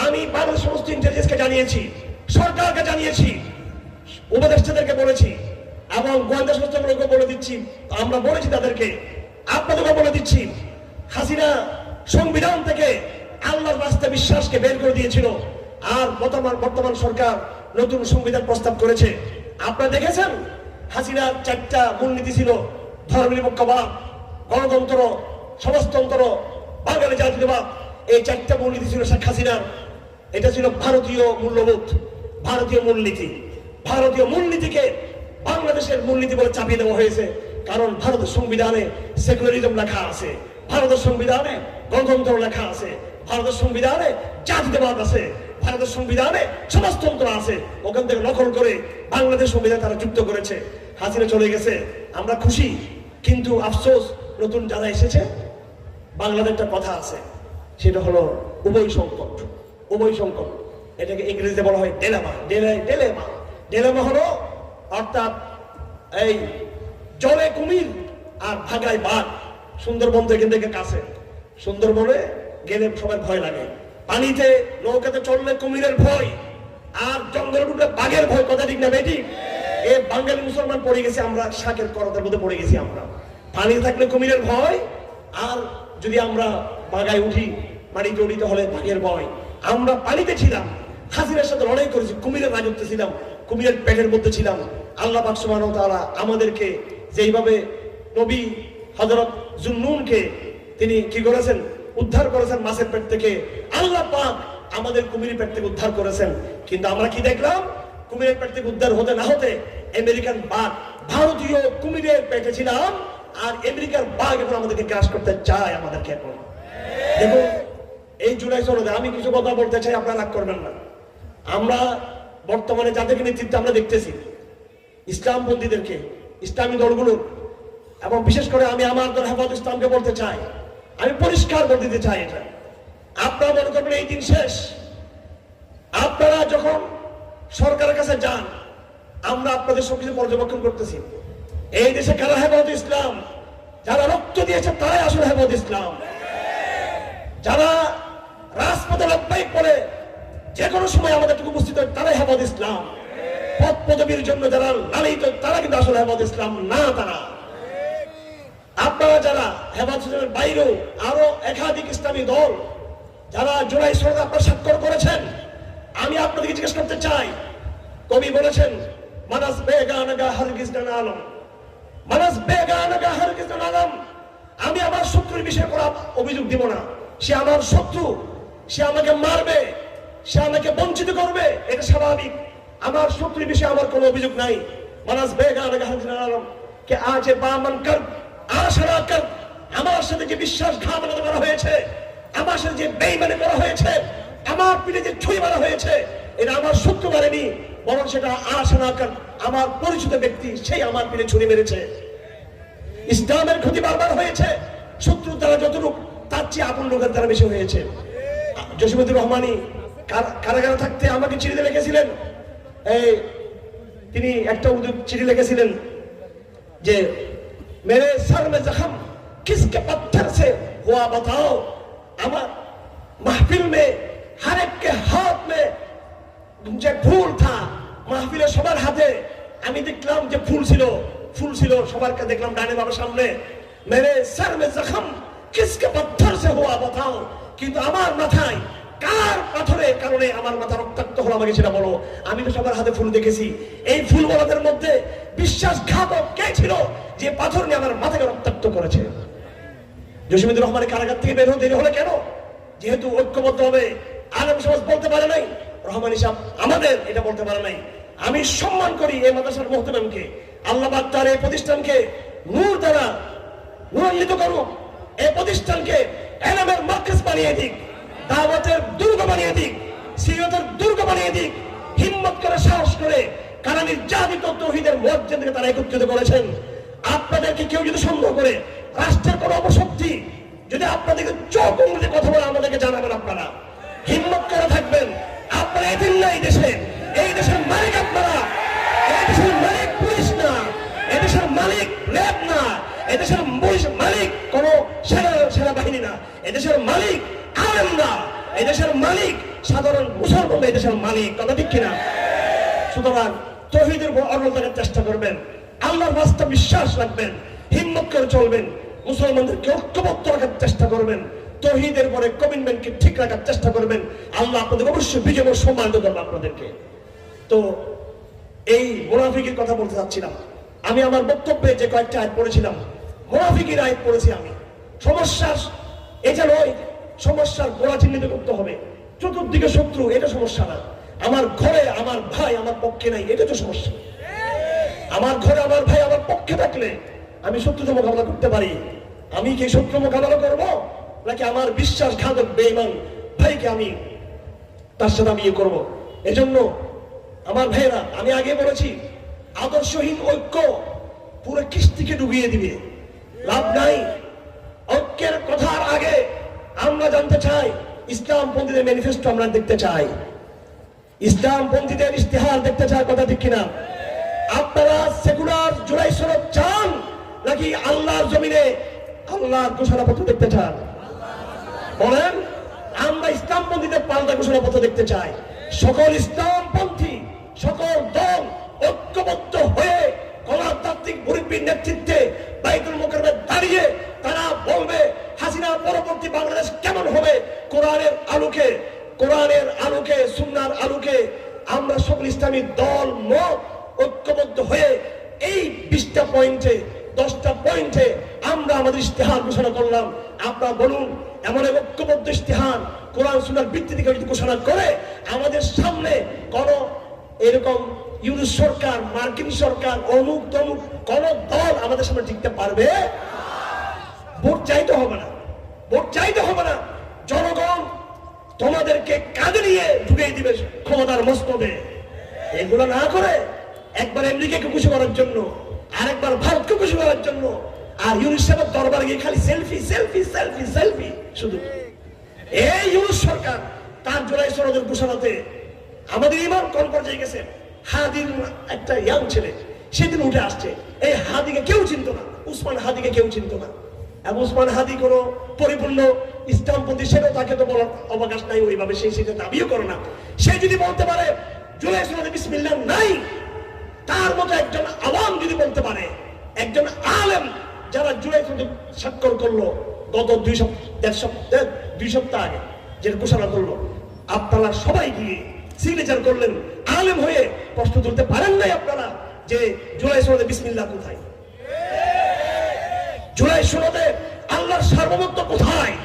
আমি বাংলাদেশ সমস্ত ইন্টেলিজেন্সকে জানিয়েছি, সরকারকে জানিয়েছি, উপদেষ্টাদেরকে বলেছি এবং গোয়েন্দা সংস্থাগুলোকে বলে দিচ্ছি। আমরা বলেছি তাদেরকে, আপনাদেরকে বলে দিচ্ছি, হাসিনা সংবিধান থেকে আল্লাহর রাস্তায় বিশ্বাসকে বের করে দিয়েছিল। আর বর্তমান সরকার নতুন সংবিধান প্রস্তাব করেছে। আপনারা দেখেছেন, হাসিনার 4টা মূলনীতি ছিল: ধর্মনিরপেক্ষবাদ, গণতন্ত্র, সমাজতন্ত্র, বাঙালি জাতীয়তাবাদ। এই 4টা মূলনীতি ছিল শেখ হাসিনার। এটা ছিল ভারতীয় মূল্যবোধ, ভারতীয় মূলনীতি। ভারতীয় মূলনীতিকে বাংলাদেশের মূলনীতি বলে চাপিয়ে দেওয়া হয়েছে। কারণ ভারতের সংবিধানে সেকুলারিজম লেখা আছে, ভারতের সংবিধানে গণতন্ত্র লেখা আছে, ভারতের সংবিধানে জাতীয়তাবাদ আছে, ভারতের সংবিধানে সমাজতন্ত্র আছে। ওখান থেকে নকল করে বাংলাদেশ সংবিধান তারা যুক্ত করেছে। হাসিনা চলে গেছে, আমরা খুশি, কিন্তু আফসোস, নতুন যারা এসেছে, বাংলাদেশ একটা কথা আছে, সেটা হলো উভয় সংকট। উভয় সংকট, এটাকে ইংরেজিতে বলা হয় ডেলেমা। ডেলেমা হলো অর্থাৎ এই জলে কুমির আর ভাগায় বাঘ। সুন্দরবন থেকে কাছে, সুন্দরবনে গেলে সবার ভয় লাগে, পানিতে নৌকাতে চললে কুমিরের ভয়, আর জঙ্গলে ঢুকলে বাঘের ভয়। কথা ঠিক না বেটি? এই বাঙালি মুসলমান পড়ে গেছি আমরা শাকের করতের মধ্যে পড়ে গেছি আমরা। পানিতে থাকলে কুমিরের ভয়, আর যদি আমরা বাগায় উঠি, মাটিতে উঠি, তাহলে বাঘের ভয়। আমরা পানিতে ছিলাম, হাসিনার সাথে লড়াই করেছি, কুমিরের রাজত্বে ছিলাম, কুমিরের পেটের মধ্যে ছিলাম। আল্লাহ পাক সুবহানাহু ওয়া তাআলা আমাদেরকে যেইভাবে নবী হযরত জুন্নুনকে তিনি কি করেছেন, উদ্ধার করেছেন মাছের পেট থেকে, আল্লাহ পাক আমাদের কুমিরের পেট থেকে উদ্ধার করেছেন। কিন্তু আমরা কি দেখলাম, কুমিরের পেট থেকে উদ্ধার হতে না হতে আমেরিকান বাঘ ভারতীয় কুমিরের পেটে ছিলাম, আর আমেরিকার বাঘ এখন আমাদেরকে গ্রাস করতে চায় আমাদেরকে এখন। দেখুন এই জুলাই সনদে আমি কিছু কথা বলতে চাই, আপনারা রাগ করবেন না। আমরা বর্তমানে যাদেরকে নেতৃত্বে আমরা দেখতেছি, ইসলামপন্থীদেরকে, ইসলামী দলগুলো, এবং বিশেষ করে আমি আমার দল হেফাজত ইসলামকে বলতে চাই, আমি পরিষ্কার করে দিতে চাই, এটা আপনারা মনে করবেন এই দিন শেষ। আপনারা যখন সরকারের কাছে যান, আমরা আপনাদের সবকিছু পর্যবেক্ষণ করতেছি। এই দেশে কারা হেফাজত ইসলাম? যারা রক্ত দিয়েছে তারাই আসলে হেফাজত ইসলাম। যারা রাজপথে লব্বাইক করে যে কোনো সময় আমাদের উপস্থিত হয় তারাই হেফাজত ইসলাম। পদ পদবীর জন্য যারা লালিত তারা কিন্তু আসলে হেফাজত ইসলাম না। তারা আপনারা যারা হেফাজত ইসলামের বাইরেও আরো একাধিক ইসলামী দল যারা জুলাই সনদ আপনারা স্বাক্ষর করেছেন, আমি আপনাদেরকে জিজ্ঞেস করতে চাই, কবি বলেছেন মানাস বেগানগা হারগিজ না আলম, মানাস বেগানগা হারগিজ না আলম। আমি আমার শত্রুর বিষয়ে কোনো অভিযোগ দিব না। সে আমার শত্রু, সে আমাকে মারবে, সে আমাকে বঞ্চিত করবে, এটা স্বাভাবিক। আমার শত্রুর বিষয়ে আমার কোনো অভিযোগ নাই। মানাস বেগানগা হারগিজ না আলম কে আজে বামন কর আশরা কর। আমার সাথে যে বিশ্বাসঘাতকতা করা হয়েছে, আমার সাথে যে বেঈমানি করা হয়েছে, আমার পিঠে যে ছুরি মারা হয়েছে, এটা আমার শত্রু মারেনি, বরং সেটা আশরা কর আমার পরিচিত ব্যক্তি, সেই আমার পিঠে ছুরি মেরেছে। ইসলামের ক্ষতি বারবার হয়েছে, শত্রুর দ্বারা যতটুকু তার চেয়ে আপন লোকের দ্বারা বেশি হয়েছে। জসিমুদ্দিন রহমানী কারাগারে থাকতে আমাকে চিঠিতে লিখেছিলেন, তিনি একটা চিঠি লিখেছিলেন যে मेरे सर में जख्म किसके पत्थर से हुआ बताओ। আমার महफिल में हर एक के हाथ में যে ফুল থা, মাহফিলে সবার হাতে আমি দেখলাম যে ফুল ছিল সবার কাছে দেখলাম ডানে বাবার সামনে। मेरे सर में जख्म किसके पत्थर से हुआ बताओ। কিন্তু আমার মাথায় কার পাথরের কারণে আমার মাথা রক্তাক্ত হলো, আমাকে সেটা বলো। আমি তো সবার হাতে ফুল দেখেছি, এই ফুলওয়ালাদের মধ্যে বিশ্বাসঘাতক কে ছিল যে পাথর নিয়ে আমার মাথাকে রক্তাক্ত করেছে? জসিমুদ্দিন রহমানের কারাগার থেকে বের হতে দেরি হলো কেন? যেহেতু ঐক্যবদ্ধ হবে আলেম সমাজ বলতে পারে নাই, রহমান সাহেব আমাদের এটা বলতে পারে নাই। আমি সম্মান করি এই মাদ্রাসার মুহতামিমকে, আল্লাহ পাক তার এই প্রতিষ্ঠানকে নূর দ্বারা নূরান্বিত করুক, এই প্রতিষ্ঠানকে ইলমের মারকাজ বানিয়ে দিক, দাওয়াতের দুর্গ বানিয়ে দিক, সিরাতের দুর্গ বানিয়ে দিক। হিম্মত করে সাহস করে কারণ নির্যাতিত তৌহিদের মুয়াজ্জিনকে তারা একত্রিত করেছেন। আপনাদেরকে কেউ যদি সন্দেহ করে, রাষ্ট্রের কোন অপশক্তি যদি আপনাদেরকে চোখ উংলিতে কথা বলে আমাদেরকে জানাবেন। আপনারা হিম্মত করে থাকবেন। আপনারা এদিন না এই দেশের মালিক আপনারা। এই দেশের মালিক পুলিশ না, এই দেশের মালিক র্যাব না, এই দেশের মালিক কোন সেনাবাহিনী না, এই দেশের মালিক আলেমরা, এই দেশের মালিক সাধারণ মুসলমান, এই দেশের মালিক। কথা ঠিক কিনা? সুতরাং তৌহিদের উপর অটল থাকার চেষ্টা করবেন, আল্লাহর বাস্তব বিশ্বাস রাখবেন, হিম্মত করে চলবেন, মুসলমানদেরকে ঐক্যবদ্ধ রাখার চেষ্টা করবেন, তৌহিদের পরে কমিটমেন্টকে ঠিক রাখার চেষ্টা করবেন। আল্লাহ আপনাদের অবশ্যই বিজয় ও সম্মানিত করবে আপনাদেরকে। তো এই মুনাফিকের কথা বলতে চাচ্ছিলাম। আমি আমার বক্তব্যে যে কয়েকটা আয়াত পড়েছিলাম, মুনাফিকের আয়াত পড়েছি আমি। সমস্যার এটা নয়, সমস্যার গোড়া চিহ্নিত করতে হবে। চতুর্দিকে শত্রু, এটা সমস্যা না। আমার ঘরে আমার ভাই আমার পক্ষে নাই, এটা তো সমস্যা। আমার ঘরে আমার ভাই আমার পক্ষে থাকলে আমি শত্রুকে মোকাবেলা করতে পারি। আমি কি শত্রু মোকাবেলা করবো, নাকি আমার বিশ্বাসঘাতক বেঈমান ভাইকে আমি তার সাথে আমি করবো? এজন্য আমার ভাইরা, আমি আগে বলেছি, আদর্শহীন ঐক্য পুরো কিস্তিকে ডুবিয়ে দিবে, লাভ নাই। ঐক্যের কথার আগে আমরা জানতে চাই, ইসলামপন্থীদের ম্যানিফেস্টো আমরা দেখতে চাই, ইসলামপন্থীদের ইশতেহার দেখতে চাই। কথা ঠিক কিনা? আপনারা সেকুলার জুলাই সনদ চান, নাকি আল্লাহর জমিনে আল্লাহর ঘোষণাপত্র দেখতে চান? বলেন। আমরা ইসলামপন্থীদের পাল্টা ঘোষণাপত্র দেখতে চাই। সকল ইসলামপন্থী, সকল দল ঐক্যবদ্ধ হয়ে গণতান্ত্রিক মুরব্বীর নেতৃত্বে বাইতুল মুকাররমে দাঁড়িয়ে তারা বলবে হাসিনা পরবর্তী বাংলাদেশ কেমন হবে। কোরআনের আলোকে, কোরআনের আলোকে, সুন্নাহর আলোকে আমরা সকল ইসলামী দল মত ঐক্যবদ্ধ হয়ে এই 20টা পয়েন্টে, 10টা পয়েন্টে আমরা আমাদের ইশতেহার ঘোষণা করলাম। আপনারা বলুন, এমন এক ঐক্যবদ্ধ ইশতেহার কোরআন সুন্নাহর ভিত্তি থেকে যদি ঘোষণা করে আমাদের সামনে কোন এরকম ইউনুস সরকার, মার্কিন সরকার, অমুক তমুক কোন দল আমাদের সামনে টিকতে পারবে? ভোট চাইতে হবে না, ভোট চাইতে হবে না। জনগণ তোমাদেরকে কাঁধে নিয়ে ঢুকিয়ে দিবে ক্ষমতার মস্তদে। এগুলো না করে একবার আমেরিকাকে খুশি করার জন্য, আরেকবার ভারতকে খুশি করার জন্য, আর ইউনুস সাহেবের দরবারে গিয়ে খালি সেলফি সেলফি সেলফি সেলফি শুধু। এই ইউনুস সরকার তার জুলাই সনদের ঘোষণাতে আমাদের ইমান কোন পর্যায়ে গেছে। হাদির একটা ইয়াং ছেলে সেদিন উঠে আসছে, এই হাদিকে কেউ চিনত না, উসমান হাদিকে কেউ চিনত না। এবং উসমান হাদি কোনো পরিপূর্ণ ইসলামপন্থী, সেটাও তাকে তো বলার অবকাশ নাই ওইভাবে, সেই সেটা দাবিও করে না। সে যদি বলতে পারে জুলাই সনদে বিসমিল্লাহ নাই, তার মতো একজন আওয়াম যদি বলতে পারে, একজন আলেম যারা জুলাই সনদে স্বাক্ষর করলো গত 2 সপ্তাহ আগে যে ঘোষণা করলো, আপনারা সবাই গিয়ে সিগনেচার করলেন, আলেম হয়ে প্রশ্ন তুলতে পারেন নাই আপনারা যে জুলাই সনদে বিসমিল্লাহ কোথায়? জুলাই সনদে আল্লাহর সার্বভৌমত্ব কোথায়?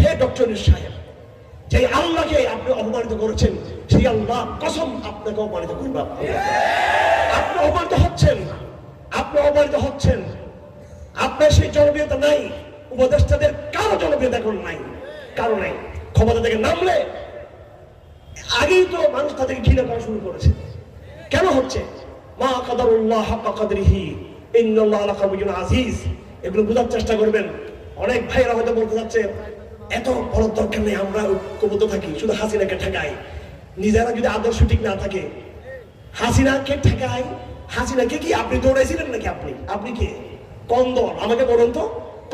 হে ডক্টর ইউনূস সাহেব, যে আল্লাহকে আপনি অপমানিত করেছেন, সেই আল্লাহ কসম আপনাকে অপমানিত করবে। আপনি অপমানিত হচ্ছেন, আপনি অপমানিত হচ্ছেন। আপনার সেই জনপ্রিয়তা নাই, উপদেষ্টাদের কারো জনপ্রিয়তা এখন নাই, কারো নাই। ক্ষমতা থেকে নামলে আগেই তো মানুষ তাদেরকে ঘৃণা করা শুরু করেছে। কেন হচ্ছে? মা কাদারুল্লাহ হাক্কা কাদরিহি ইন্নাল্লাহ আলা কাবিয়ুন আজিজ। এগুলো বোঝার চেষ্টা করবেন। অনেক ভাইরা হয়তো বলতে যাচ্ছে এত বড় দরকার নেই, আমরা ঐক্যবদ্ধ থাকি, শুধু হাসিনাকে ঠেকাই। নিজেরা যদি আদর্শ ঠিক না থাকে, হাসিনাকে ঠেকাই। হাসিনাকে কি আপনি দৌড়াইছিলেন নাকি? আপনি কে? কোন দল? আমাকে বলুন তো,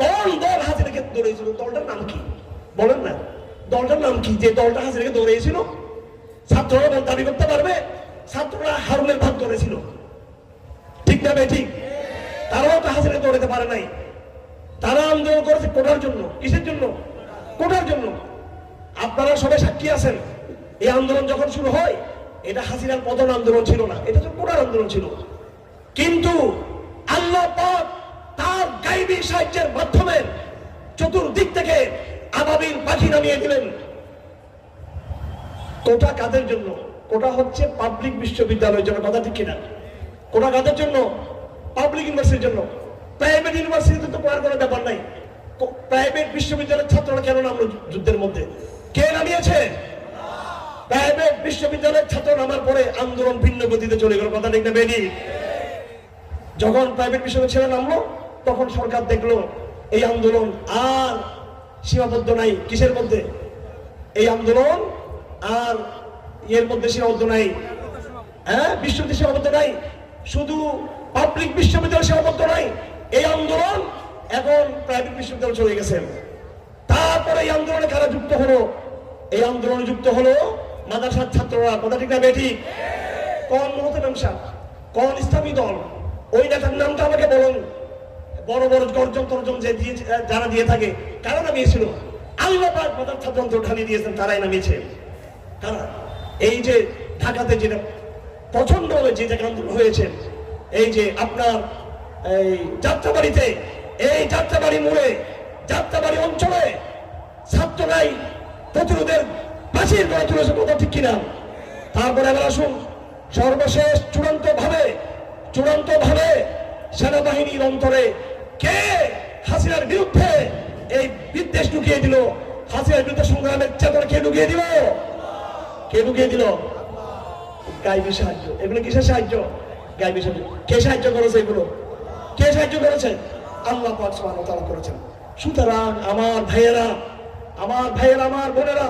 কোন দল হাসিনাকে দৌড়াইছিল? দলটার নাম কি বলেন না? দলটার নাম কি যে দলটা হাসিনাকে দৌড়িয়েছিল? ছাত্ররা দাবি করতে পারবে ছাত্ররা হারুনের ভাগ করেছিল, ঠিক না ভাই? ঠিক। তারাও তো হাসিনাকে দৌড়াতে পারে নাই। তারা আন্দোলন করেছে কোটার জন্য। কিসের জন্য? কোটার জন্য। আপনারা সবাই সাক্ষী আছেন, এই আন্দোলন যখন শুরু হয় এটা হাসিনার পতন আন্দোলন ছিল না, এটা তো কোটার আন্দোলন ছিল। কিন্তু আল্লাহ পাক তার গায়বী সাহায্যের মাধ্যমে চতুর্দিক থেকে আবাবিল পাখি নামিয়ে দিলেন। কোটা কাদের জন্য? কোটা হচ্ছে পাবলিক বিশ্ববিদ্যালয়ের জন্য, কথা ঠিক কিনা? কোটা কাদের জন্য? পাবলিক ইউনিভার্সিটির জন্য। প্রাইভেট ইউনিভার্সিটিতে তো পড়ার কোনো ব্যাপার নাই। প্রাইভেট বিশ্ববিদ্যালয়ের ছাত্ররা কেন নামলো যুদ্ধের মধ্যে? কে নামিয়েছে? প্রাইভেট বিশ্ববিদ্যালয়ের ছাত্র নামার পরে আন্দোলন ভিন্ন গতিতে চলে গেল, কথা ঠিক না বেরি? যখন প্রাইভেট বিশ্ববিদ্যালয় ছেড়ে নামলো তখন সরকার দেখলো এই আন্দোলন আর সীমাবদ্ধ নাই। কিসের মধ্যে? এই আন্দোলন আর এর মধ্যে সীমাবদ্ধ নাই, হ্যাঁ, বিশ্ববিদ্যালয় সীমাবদ্ধ নাই, শুধু পাবলিক বিশ্ববিদ্যালয় সীমাবদ্ধ নাই। এই আন্দোলন এখন প্রাইভেট বিশ্ববিদ্যালয় চলে গেছে। তারপরে এই আন্দোলনে কারা যুক্ত হলো? এই আন্দোলনে যুক্ত হলো মাদ্রাসার ছাত্ররা, কথা ঠিক না বেঠি? কোন মহতেরাম সাহেব, কোন ইসলামী দল? ওই নেতার নামটা আমাকে বলুন। বড় বড় গর্জন তর্জন যে যারা দিয়ে থাকে, কারা নামিয়েছিল? আল্লাহ পাক মাদ্রাসার ছাত্র ঢালিয়ে দিয়েছেন, তারাই নামিয়েছে। কারা? এই যে ঢাকাতে যেটা প্রচন্ড যে জায়গায় আন্দোলন হয়েছে, এই যে আপনার এই যাত্রাবাড়িতে, এই যাত্রাবাড়ি মোড়ে, যাত্রাবাড়ি অঞ্চলে ছাত্ররাই প্রতিরোধের বাঁচিয়ে গড়ে তুলেছে, কথা ঠিক কিনা? তারপরে এবার আসুন সর্বশেষ চূড়ান্ত ভাবে সেনাবাহিনীর অন্তরে কে হাসিনার বিরুদ্ধে এই বিদ্বেষ ঢুকিয়ে দিল? হাসিনার বিরুদ্ধে সংগ্রামের চেতনা কে ঢুকিয়ে দিল? কে ঢুকিয়ে দিল? গায়বী সাহায্য। এগুলো কিসের সাহায্য? গায়বী সাহায্য। কে সাহায্য করেছে? এগুলো কে সাহায্য করেছে? আল্লাহ পাক সুবহানাহু ওয়া তাআলা করেছেন। সুতরাং আমার ভাইয়েরা, আমার বোনেরা,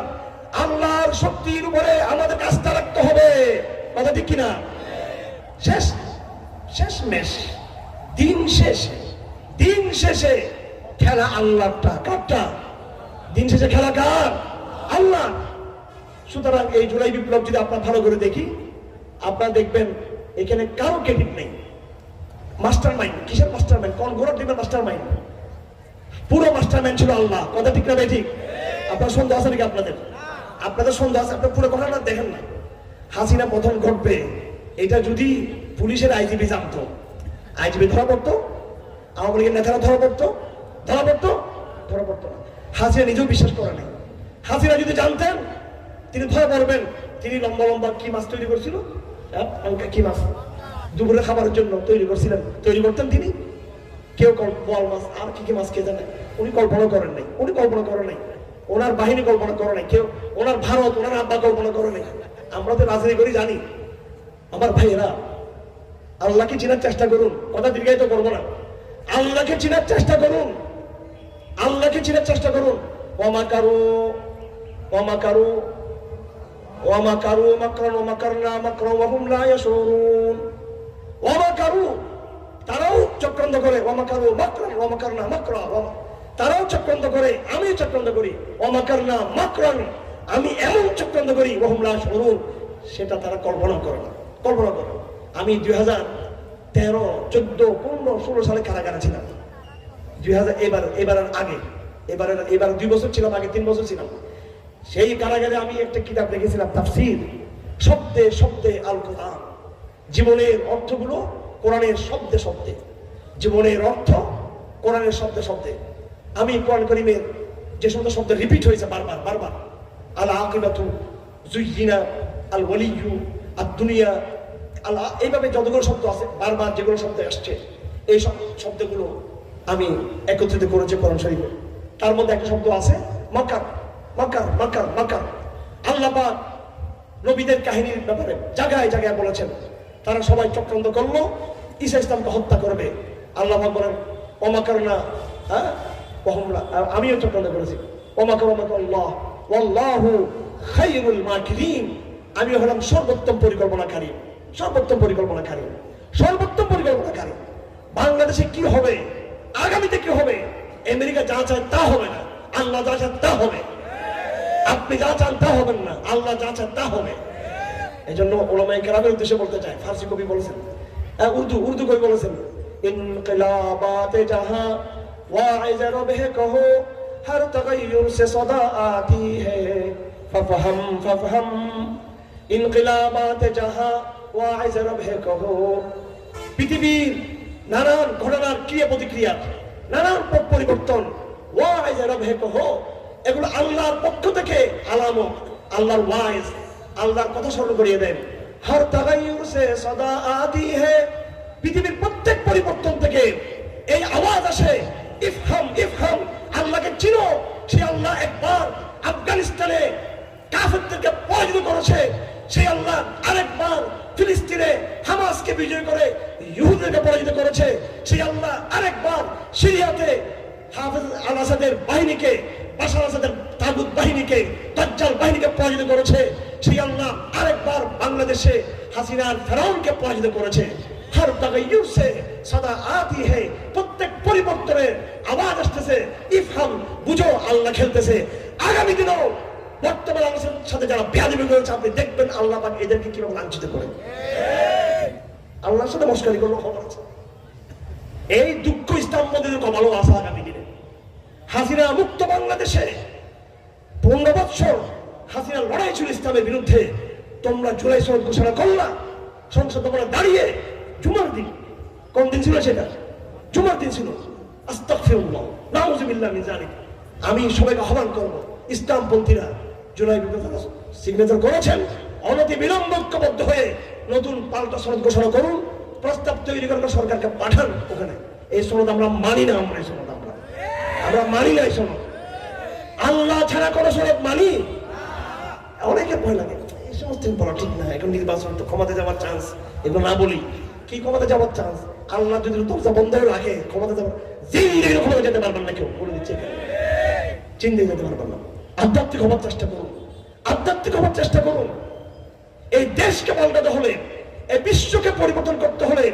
আল্লাহর শক্তির উপরে আমাদের আস্থা রাখতে হবে, কথা ঠিক কিনা? শেষমেশ দিন শেষে খেলা আল্লাহটা। কারটা? দিন শেষে খেলা কার? আল্লাহ। সুতরাং এই জুলাই বিপ্লব যদি আপনার ভালো করে দেখি, আপনারা দেখবেন এখানে কারো ক্রেডিট নেই। মাস্টার মাইন্ড, কিসের মাস্টার মাইন্ড? কোন ঘোড়ার টিমের মাস্টার মাইন্ড? পুরো মাস্টার মাইন্ড ছিল আল্লাহ, কথা ঠিক না ঠিক? আপনার সন্দেহ আছে নাকি? আপনাদের সন্দেহ আছে? আপনার পুরো ঘটনা দেখেন না। হাসিনা প্রথম ঘটবে এটা যদি পুলিশের আইজিপি জানতো, আইজিপি ধরা পড়তো, আওয়ামী লীগের নেতারা ধরা পড়তো না। হাসিনা নিজেও বিশ্বাস করে নাই। হাসিনা যদি জানতেন তিনি ধরা পড়বেন, তিনি লম্বা লম্বা কি মাছ তৈরি করছিল, কি মাছ দুপুরে খাবারের জন্য তৈরি করছিলেন, তৈরি করতেন তিনি। কেউ বোয়াল মাছ আর কি কি মাছ কে জানে, উনি কল্পনা করেন নাই, উনি কল্পনা করেন নাই, ওনার বাহিনী কল্পনা করে নাই, কেউ ওনার ভারত ওনার আব্বা কল্পনা করে নাই। আমরা তো রাজনীতি করি জানি। আমার ভাইয়েরা, আল্লাহকে চেনার চেষ্টা করুন, কথা দীর্ঘায়িত করবো না। আল্লাহকে চেনার চেষ্টা করুন, আল্লাহকে চেনার চেষ্টা করুন। ওয়ামাকারু ওয়ামাকারু ওয়ামাকারু মাকরান ওয়া মাকারনা মাকরান ওয়া হুম লা ইয়াশুরুন। ওয়ামাকারু, তারাও চক্রান্ত করে, ওয়ামাকারু মাকরান ওয়া মাকারনা মাকরা, তারাও চক্রান্ত করে, আমি চক্রান্ত করি। ওয়ামাকারনা মাকরান, আমি এমন চক্রান্ত করি, ওয়া হুম লা ইয়াশুরুন, সেটা তারা কল্পনা করে না, কল্পনা করে। আমি 2013, 14, 15, 16 সালে কারাগারে ছিলাম। 2000 এবারের আগে, এবার 2 বছর ছিলাম, আগে 3 বছর ছিলাম। সেই কারাগারে আমি একটা কিতাব লিখেছিলাম, তাফসীর, শব্দে শব্দে আল কোরআন। জীবনের অর্থগুলো কোরআনের শব্দে শব্দে, জীবনের অর্থ কোরআনের শব্দে শব্দে। আমি কোরআন কারীমের যে সমস্ত শব্দ রিপিট হয়েছে বারবার বারবার, আল আকিবাতু যুইয়িনা, আল ওয়ালিয়্যু, আদ দুনিয়া, আল্লাহ, এইভাবে যতগুলো শব্দ আছে বারবার যেগুলো শব্দ আসছে, এই সব শব্দগুলো আমি একত্রিত করেছি কোরআন শরীফে। তার মধ্যে একটা শব্দ আছে মাকার, মাকার, মাকার, মাকার। আল্লাহ পাক নবীদের কাহিনীর ব্যাপারে জায়গায় জায়গায় বলেছেন, তারা সবাই চক্রান্ত করলো ঈসা ইসলামকে হত্যা করবে। আল্লাহ পাক বলেন ওয়ামাকারনা, আমিও চক্রান্ত করেছি। ওয়ামাকারাল্লাহ ওয়াল্লাহু খায়রুল মাকিরিন, আমি হলাম সর্বোত্তম পরিকল্পনাকারী, সর্বোত্তম পরিকল্পনাকারী, সর্বোত্তম পরিকল্পনাকারী। বাংলাদেশে কি হবে, আগামীতে কি হবে, আমেরিকা যা চায় তা হবে না, আল্লাহ যা চান তা হবে। আপনি যা চান তা হবেন না, আল্লাহ যা চান তা হবে। এই জন্য ওলামায়ে কেরামের উদ্দেশ্যে বলতে চাই, ফার্সি কবি বলেছেন, উর্দু কবি বলেছেন, ইনকিলাবাতে জাহাঁ ওয়াইজ রবে কহো হর তগয়্যুর সে সদা আতি হ্যায় ফাফহাম ফাফহাম। ইনকিলাবাতে জাহাঁ ওয়াইজ রবে কহো, পৃথিবীর নানান ঘটনার ক্রিয়া প্রতিক্রিয়া, নানান পথ পরিবর্তন, ওয়াইজ রবে কহো, এগুলো আল্লাহর পক্ষ থেকে আলামত, আল্লাহর ওয়াইজ, আল্লাহর কথা স্মরণ করিয়ে দেন। হর তাগায়ুর সে সদা আতি হে, পৃথিবীর প্রত্যেক পরিবর্তন থেকে এই আওয়াজ আসে, ইফহাম ইফহাম, আল্লাহকে চিনো। সেই আল্লাহ একবার আফগানিস্তানে কাফেরদেরকে পরাজিত করেছে, সেই আল্লাহ আরেকবার ফিলিস্তিনে হামাসকে বিজয় করে ইহুদিদেরকে পরাজিত করেছে, সেই আল্লাহ আরেকবার সিরিয়াতে হাফেজ আল আসাদের বাহিনীকে, বাশার আসাদের তাগুত বাহিনীকে, দাজ্জাল বাহিনীকে পরাজিত করেছে, সেই আল্লাহ আরেকবার বাংলাদেশে হাসিনার ফেরাউনকে পরাজিত করেছে। হর তাগায়্যুর সে সদা আতি হে, প্রত্যেক পরিবর্তনের আওয়াজ আসতেছে, ইফহাম, বুঝো, আল্লাহ খেলতেছে। আগামী দিনেও বর্তমান আলোচনার সাথে যারা বেয়াদবি করেছে, আপনি দেখবেন আল্লাহ পাক এদেরকে কিভাবে লাঞ্ছিত করে। আল্লাহর সাথে মশকারি করলো খবর আছে। এই দুঃখ ইসলামদের কমালো আসা আগামী দিনে। হাসিনা মুক্ত বাংলাদেশে 15 বছর হাসিনা লড়াই ছিল ইসলামের বিরুদ্ধে। তোমরা জুলাই সনদ ঘোষণা করলা, সংসদ ভবনে দাঁড়িয়ে, জুমার দিন, কোন দিন ছিল সেটা? জুমার দিন ছিল। আস্তাগফিরুল্লাহ, নাউযুবিল্লাহ মিন যালিক। আমি সবাইকে আহ্বান করবো, ইসলামপন্থীরা জুলাই বিপ্লব সিগনেচার করেছেন, অনতি বিলম্ব ঐক্যবদ্ধ হয়ে নতুন পাল্টা সনদ ঘোষণা করুন, প্রস্তাব তৈরি করেন, সরকারকে পাঠান ওখানে। এই সনদ আমরা মানি না, আমরা এই সনদ আমরা মানি না, এই সনদ আল্লাহ ছাড়া কোন সনদ মানি। অনেকের ভয় লাগে, এই সমস্ত বলা ঠিক না, এখন নির্বাচন তো ক্ষমতা যাওয়ার চান্স, এগুলো না বলি। কি ক্ষমতা যাওয়ার চান্স? আল্লাহ যদি দরজা বন্ধ হয়ে রাখে, ক্ষমতা যাওয়ার জিন্দেগি ক্ষমতা যেতে পারবেন না, কেউ বলে দিচ্ছে, জিন্দেগি যেতে পারবেন না। আধ্যাত্মিক হবার চেষ্টা করুন, আধ্যাত্মিক হবার চেষ্টা করুন। এই দেশকে পাল্টাতে হলে, এই বিশ্বকে পরিবর্তন করতে হলে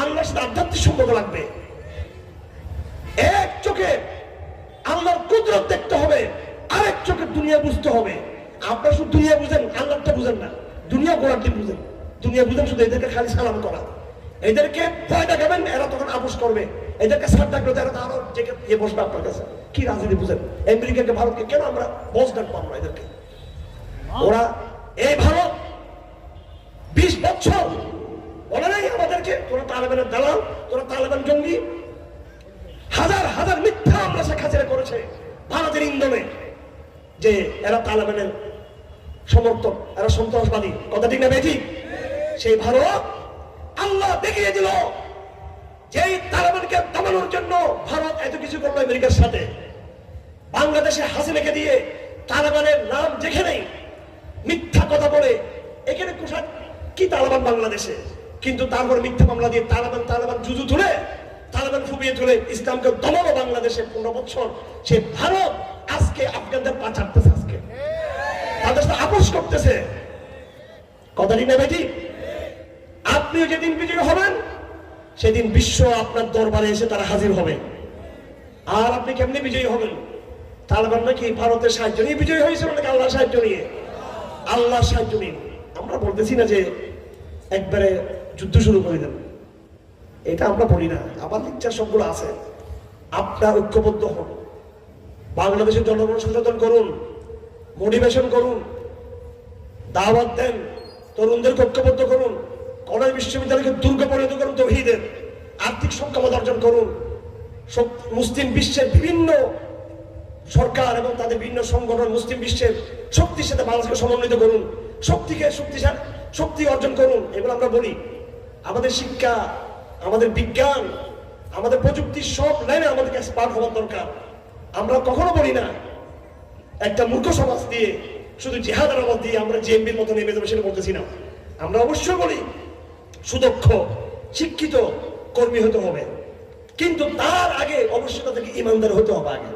আল্লাহর সাথে আধ্যাত্মিক সম্পর্ক লাগবে। এক চোখে আল্লাহর কুদরত দেখতে হবে, আরেক চোখে দুনিয়া বুঝতে হবে। আপনারা শুধু দুনিয়া বুঝেন, আল্লাহটা বুঝেন না। দুনিয়া গোড়ার দিন বুঝেন, দুনিয়া বুঝেন শুধু এদেরকে খালি সালাম করা, এদেরকে ভয় দেখাবেন, এরা তখন আপোষ করবে। এদেরকে সার ডাকবে, এরা তো আরো জেগে বসবে আপনার কাছে। কি রাজনীতি বুঝেন? আমেরিকাকে, ভারতকে কেন আমরা বস ডাকবো? আমরা এদেরকে, ওরা এই ভারত 20 বছর বলে নাই আমাদেরকে, তোরা তালেবানের দালাল, তোরা তালেবান জঙ্গি। হাজার হাজার মিথ্যা আমরা শেখ হাসিনা করেছে ভারতের ইন্ধনে, যে এরা তালেবানের সমর্থক, এরা সন্ত্রাসবাদী। কথা ঠিক না বেঠিক? সেই ভারত আল্লাহ দেখিয়ে দিল যে তালেবানকে দমানোর জন্য ভারত এত কিছু করলো আমেরিকার সাথে। বাংলাদেশে হাসিনাকে দিয়ে তালেবানের নাম যেখানেই মিথ্যা কথা বলে, এখানে কোথায় কি তালেবান বাংলাদেশে, কিন্তু তারপর মিথ্যা মামলা দিয়ে তালেবান জুজু তুলে, তালেবান ফুবিয়ে তুলে ইসলামকে দমানো বাংলাদেশে 15 বছর। সে ভারত আজকে আফগানদের পা চাটতেছে, আজকে তাদের সাথে আপোষ করতেছে। কথা ঠিক না বেটি? আপনিও যেদিন বিজয়ী হবেন সেদিন বিশ্ব আপনার দরবারে এসে তারা হাজির হবে। আর আপনি কেমনি বিজয়ী হবেন? তালেবান নাকি ভারতের সাহায্য নিয়ে বিজয়ী হয়েছিল নাকি আল্লাহর সাহায্য নিয়ে? আল্লাহর সাহায্য নিয়ে। আমরা বলতেছি না যে একবারে যুদ্ধ শুরু করে দেন, এটা আমরা বলি না। আমার ইচ্ছা সবগুলো আছে। আপনার ঐক্যবদ্ধ হন, বাংলাদেশের জনগণ সচেতন করুন, মোটিভেশন করুন, দাওয়াত দেন, তরুণদেরকে ঐক্যবদ্ধ করুন, কলেজ বিশ্ববিদ্যালয়কে দুর্গ পরিণত করুন, তৌহিদের আর্থিক সক্ষমতা অর্জন করুন। মুসলিম বিশ্বের বিভিন্ন সরকার এবং তাদের বিভিন্ন সংগঠন মুসলিম বিশ্বের শক্তির সাথে বাংলাদেশকে সমন্বিত করুন, শক্তি অর্জন করুন। এগুলো আমরা বলি। আমাদের শিক্ষা, আমাদের বিজ্ঞান, আমাদের প্রযুক্তি সব লাইনে আমাদেরকে এক্সপার্ট হওয়ার দরকার। আমরা কখনো বলি না একটা মূর্খ সমাজ দিয়ে, শুধু জিহাদের আওয়াজ দিয়ে আমরা জেএমবির মতো নেমে যাবে, সেটা বলতেছি না। আমরা অবশ্যই বলি সুদক্ষ শিক্ষিত কর্মী হতে হবে, কিন্তু তার আগে অবশ্যই তাদেরকে ইমানদার হতে হবে আগে।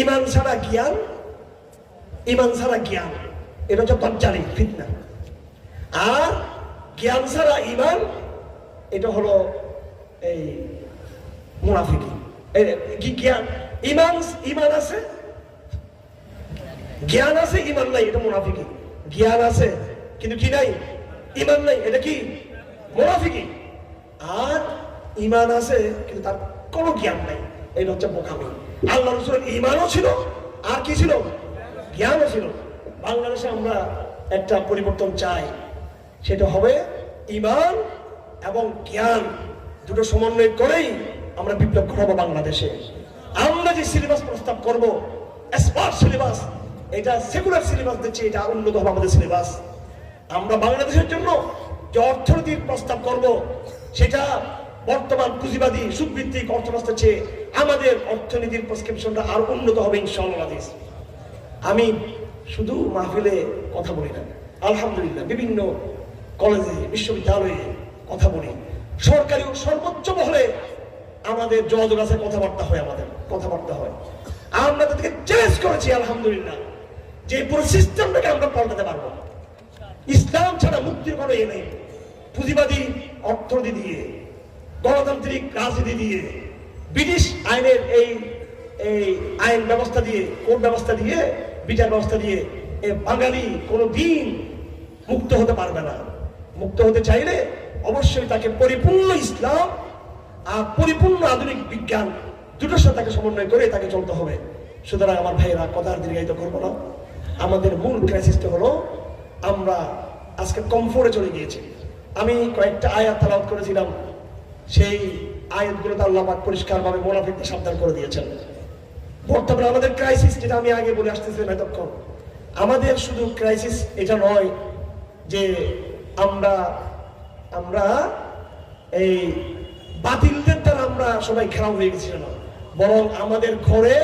ইমান ছাড়া জ্ঞান, এটা হচ্ছে দজ্জালি, ফিতনা। আর জ্ঞান ছাড়া ইমান, এটা হলো এই মুনাফিকি। জ্ঞান ইমান আছে, জ্ঞান আছে, ইমান নাই, এটা মুনাফিকি। জ্ঞান আছে কিন্তু কি নাই? ইমান নাই, এটা কি? মুনাফিকি। আর ইমান আছে কিন্তু তার কোনো জ্ঞান নাই, এটা হচ্ছে বোকামি। আল্লাহ রাসূলের ইমানও ছিল, আর কি ছিল? জ্ঞানও ছিল। বাংলাদেশে আমরা একটা পরিবর্তন চাই, সেটা হবে ইমান এবং জ্ঞান দুটো সমন্বয় করেই আমরা বিপ্লব ঘটাবো বাংলাদেশে। আমরা যে সিলেবাস প্রস্তাব করব, স্মার্ট সিলেবাস, এটা সেকুলার সিলেবাস দিচ্ছে, এটা উন্নত হবে আমাদের সিলেবাস। আমরা বাংলাদেশের জন্য যে অর্থনীতির প্রস্তাব করব, সেটা বর্তমান পুঁজিবাদী সুদভিত্তিক অর্থব্যবস্থার চেয়ে আমাদের অর্থনীতির প্রেসক্রিপশনটা আর উন্নত হবে ইনশাআল্লাহ। আমি শুধু মাহফিলে কথা বলি না, আলহামদুলিল্লাহ বিভিন্ন কলেজে বিশ্ববিদ্যালয়ে কথা বলি, সরকারি ও সর্বোচ্চ মহলে আমাদের যোগাযোগ আছে, কথাবার্তা হয়, আমাদের কথাবার্তা হয়। আমরা তাদেরকে চ্যালেঞ্জ করেছি আলহামদুলিল্লাহ যে পুরো সিস্টেমটাকে আমরা পাল্টাতে পারবো। ইসলাম ছাড়া মুক্তির কোনো ইয়ে নেই। পুঁজিবাদী অর্থনীতি দিয়ে, গণতান্ত্রিক রাজনীতি দিয়ে, ব্রিটিশ আইনের এই আইন ব্যবস্থা দিয়ে, কোর্ট ব্যবস্থা দিয়ে, বিচার ব্যবস্থা দিয়ে বাঙালি কোনো দিন মুক্ত হতে পারবে না। মুক্ত হতে চাইলে অবশ্যই তাকে পরিপূর্ণ ইসলাম আর পরিপূর্ণ আধুনিক বিজ্ঞান দুটোর সাথে তাকে সমন্বয় করে তাকে চলতে হবে। সুতরাং আমার ভাইয়েরা, কথা আর দীর্ঘায়িত করবো না। আমাদের মূল ক্রাইসিসটা হলো আমরা আজকে কমফোর্টে চলে গিয়েছি। আমি কয়েকটা আয়াত তেলাওয়াত করেছিলাম, সেই আয়াতগুলোতে আল্লাহ পাক পরিষ্কারভাবে মুনাফিকদের সাবধান করে দিয়েছেন। বর্তমানে আমাদের ক্রাইসিস, যেটা আমি আগে বলে আসতেছিলাম এতক্ষণ, আমাদের শুধু ক্রাইসিস এটা নয় যে আমরা এই বাতিলদের দ্বারা আমরা সবাই ঘেরাও হয়ে গেছি না, বরং আমাদের ঘরে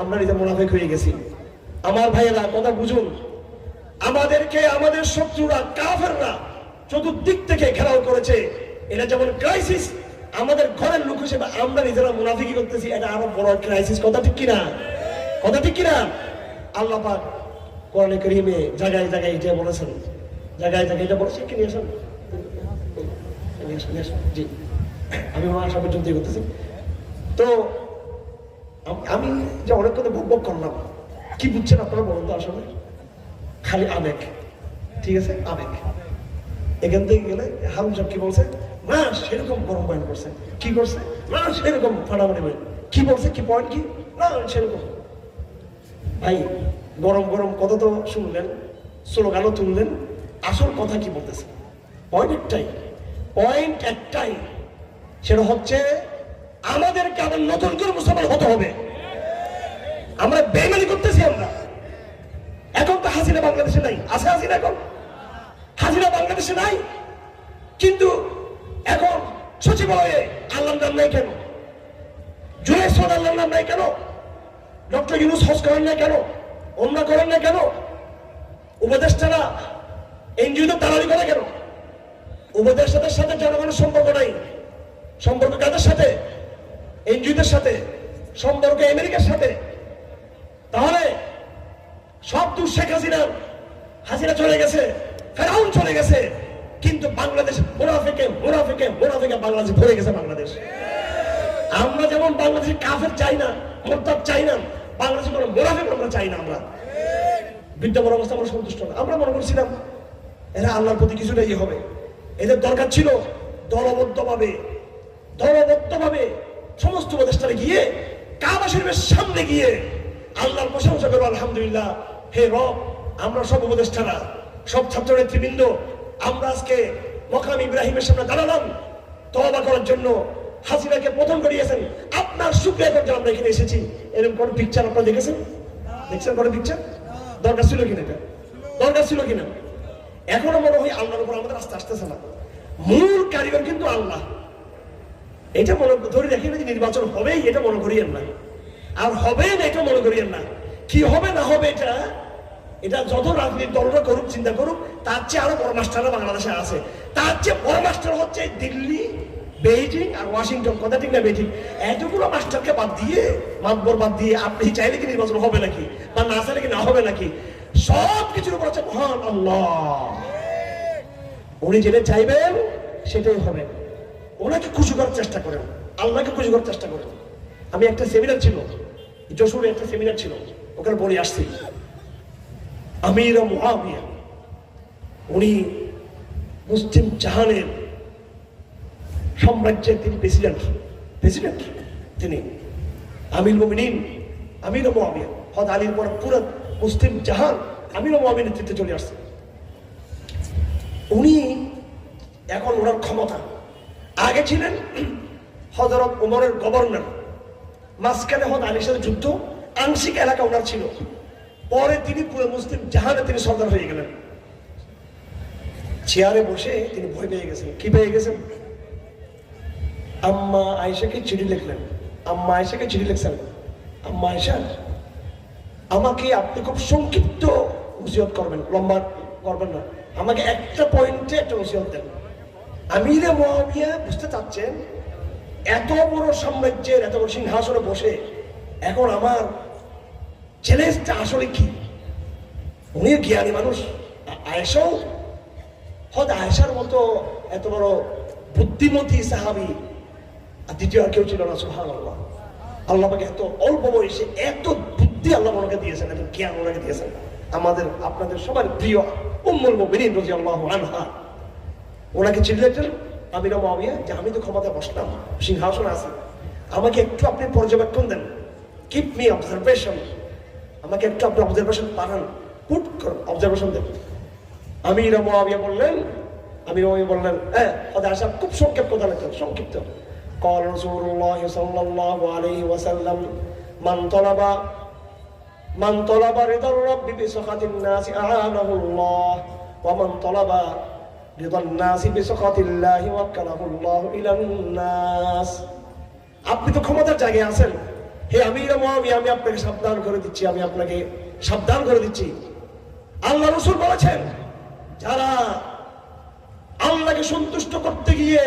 আমরা নিজে মুনাফিক হয়ে গেছি। আমার ভাইয়েরা, কথা বুঝুন, আমাদেরকে আমাদের শত্রুরা কাফেররা চতুর্দিক থেকে ঘেরাও করেছে। এটা যেমন ক্রাইসিস, আমাদের ঘরের লোক হিসেবে আমরা নিজেরা মুনাফিকি করতেছি, এটা আরো বড় ক্রাইসিস। কথা ঠিক কিনা? কথা ঠিক কিনা? আল্লাহ পাক কোরআনে কারীমে জায়গায় জায়গায় এটা বলেছেন, জায়গায় জায়গায় এটা বলেছেন। কি নিয়েছেন? জি, আমি আমার আশা পর্যন্ত করতেছি। তো আমি যে অনেক কথা বক করলাম, কি বুঝছেন আপনারা বলুন তো? আসলে খালি আবেগ, ঠিক আছে, আবেগ। এখান থেকে গেলে হারুন সাহেব কি বলছে? না সেরকম গরম বয়ান করছে। কি করছে? না সেরকম ফাটাফাটি বয়ান। কি বলছে? কি পয়েন্ট কি? না সেরকম। ভাই, গরম গরম কথা তো শুনলেন, স্লোগানও তুললেন, আসল কথা কি বলতেছে? পয়েন্ট একটাই, সেটা হচ্ছে আমাদেরকে আবার নতুন করে মুসলমান হতে হবে। আমরা বেইমানি করতেছি। আমরা এখন তো বাংলাদেশে নাই, আছে হাসিনা? এখন হাসিনা বাংলাদেশে নাই, কিন্তু এখন সচিবালয়ে আল্লাহর নাম নাই কেন? জুলাই সন আল্লাহর নাম নাই কেন? ডক্টর ইউনূস হজ করেন না কেন? অন্য করেন না কেন? উপদেষ্টারা এনজিওতে দালালি করে কেন? উপদেষ্টাদের সাথে জনগণের সম্পর্ক নাই। সম্পর্ক কাদের সাথে? এনজিওদের সাথে, সম্পর্ক আমেরিকার সাথে। তাহলে সব দূর শেখ হাসিনার, হাসিনা চলে গেছে, ফেরাউন চলে গেছে, কিন্তু বাংলাদেশ মুনাফিকে মুনাফিকে মুনাফিকে বাংলাদেশ ভরে গেছে। বাংলাদেশ, আমরা যেমন বাংলাদেশে কাফের চাই না, মুরতাদ চাই না, বাংলাদেশে কোনো মুনাফিক আমরা চাই না। আমরা বিদ্যমান অবস্থা আমরা সন্তুষ্ট না। আমরা মনে করছিলাম এরা আল্লাহর প্রতি কিছুটা ইয়ে হবে। এদের দরকার ছিল দলবদ্ধভাবে সমস্ত উপদেষ্টারে গিয়ে কাবা শরীফের সামনে গিয়ে আল্লাহর প্রশংসা করবো, আলহামদুলিল্লাহ, হে রব, আমরা সব উপদেষ্টারা, সব ছাত্র নেতৃবৃন্দ, আমরা আজকে মকাম ইব্রাহিমের সামনে দাঁড়ালাম তওবা করার জন্য। হাসিনাকে পতন করিয়েছেন, আপনার শুকরিয়া করতে আমরা এখানে এসেছি। এরকম কোন পিকচার আপনারা দেখেছেন? কোন পিকচার? দরকার ছিল কিনা? এটা দরকার ছিল কিনা? এখনো মনে হয় আল্লাহর উপর আমাদের আস্থা আসতেছে না। মূল কারিগর কিন্তু আল্লাহ। এটা মনে ধরে রাখি না যে নির্বাচন হবেই, এটা মনে করিয়েন না। আর হবে না এটা মনে করিয়েন না। কি হবে না হবে এটা যত রাজনীতির দলরা করুক, চিন্তা করুক, তার চেয়ে আরো বড় মাস্টাররা বাংলাদেশে আছে। তার চেয়ে বড় মাস্টার হচ্ছে দিল্লি, বেইজিং আর ওয়াশিংটন। কথা ঠিক না বেঠিক? এতগুলো মাস্টারকে বাদ দিয়ে, মাতবর বাদ দিয়ে আপনি চাইলে কি নির্বাচন হবে নাকি? বা না চাইলে কি না হবে নাকি? সব কিছুর উপর হচ্ছে মহান আল্লাহ। উনি যেটা চাইবেন সেটাই হবে। ওনাকে খুশি করার চেষ্টা করেন, আল্লাহকে খুশি করার চেষ্টা করেন। আমি একটা সেমিনার ছিল, যশোরে একটা সেমিনার ছিল, ওখানে বলে আসছি আমির মুআবিয়া, উনি মুসলিম জাহানের সাম্রাজ্যের তিনি প্রেসিডেন্ট তিনি আমির মুমিনিন, আমির মুআবিয়া। হযরত আলীর পর পুরো মুসলিম জাহান আমির মুআবিয়ার নেতৃত্বে চলে আসছে। উনি এখন ওনার ক্ষমতা, আগে ছিলেন হযরত ওমরের গভর্নর, মাঝখানে হযরত আলীর সাথে যুদ্ধ, আংশিক এলাকা ওনার ছিল, পরে তিনি পুরো মুসলিম জাহানে তিনি সরদার হয়ে গেলেন। চেয়ারে বসে তিনি ভয় পেয়ে গেছেন। কি পেয়ে গেছেন? আম্মা আয়েশাকে চিঠি লিখলেন। আম্মা আয়েশাকে চিঠি লিখছেন, আম্মা আয়েশা, আমাকে আপনি খুব সংক্ষিপ্ত ওসিয়ত করবেন, লম্বা করবেন না, আমাকে একটা পয়েন্টে একটা ওসিয়ত দেন। আমিরে মুআবিয়া বুঝতে চাচ্ছেন এত বড় সাম্রাজ্যের এত বড় সিংহাসনে বসে এখন আমার চ্যালেঞ্জটা আসলে কি? উনি জ্ঞানী মানুষ, আয়েশাও হয়তো আয়েশার মতো এত বড় বুদ্ধিমতী সাহাবী আর দ্বিতীয় আর কেউ ছিল না। সুবহানাল্লাহ, আল্লাহ পাকে এত অল্প বয়সে এত বুদ্ধি আল্লাহ ওনাকে দিয়েছেন, এত জ্ঞান ওনাকে দিয়েছেন। আমাদের আপনাদের সবার প্রিয় উম্মুল মুমিনিন রাদিয়াল্লাহু আনহা ওনাকে চিঠি লিখলেন, আমির মুআবিয়া, যে আমি তো ক্ষমতা বসলাম, সিংহাসন আছে, আমাকে একটু আপনি পর্যবেক্ষণ দেন, কিপ মি অবজারভেশন, আমাকে একটু আপনি অবজারভেশন পাঠান, পুট অবজারভেশন দেন। আমির মুআবিয়া বললেন, হ্যাঁ আশা খুব সংক্ষেপ কথা লিখতেন, সংক্ষিপ্ত। قال رسول الله صلى الله عليه وسلم من طلب رضا الرب بسخط الناس أعانه الله ومن طلب رضا الناس بسخط الله وكله الله إلى الناس। আপনি তো ক্ষমতার জায়গায় আছেন, হে আমির মুআবিয়া, আমি আপনাকে সাবধান করে দিচ্ছি, আল্লাহ রাসূল বলেছেন, যারা আল্লাহকে সন্তুষ্ট করতে গিয়ে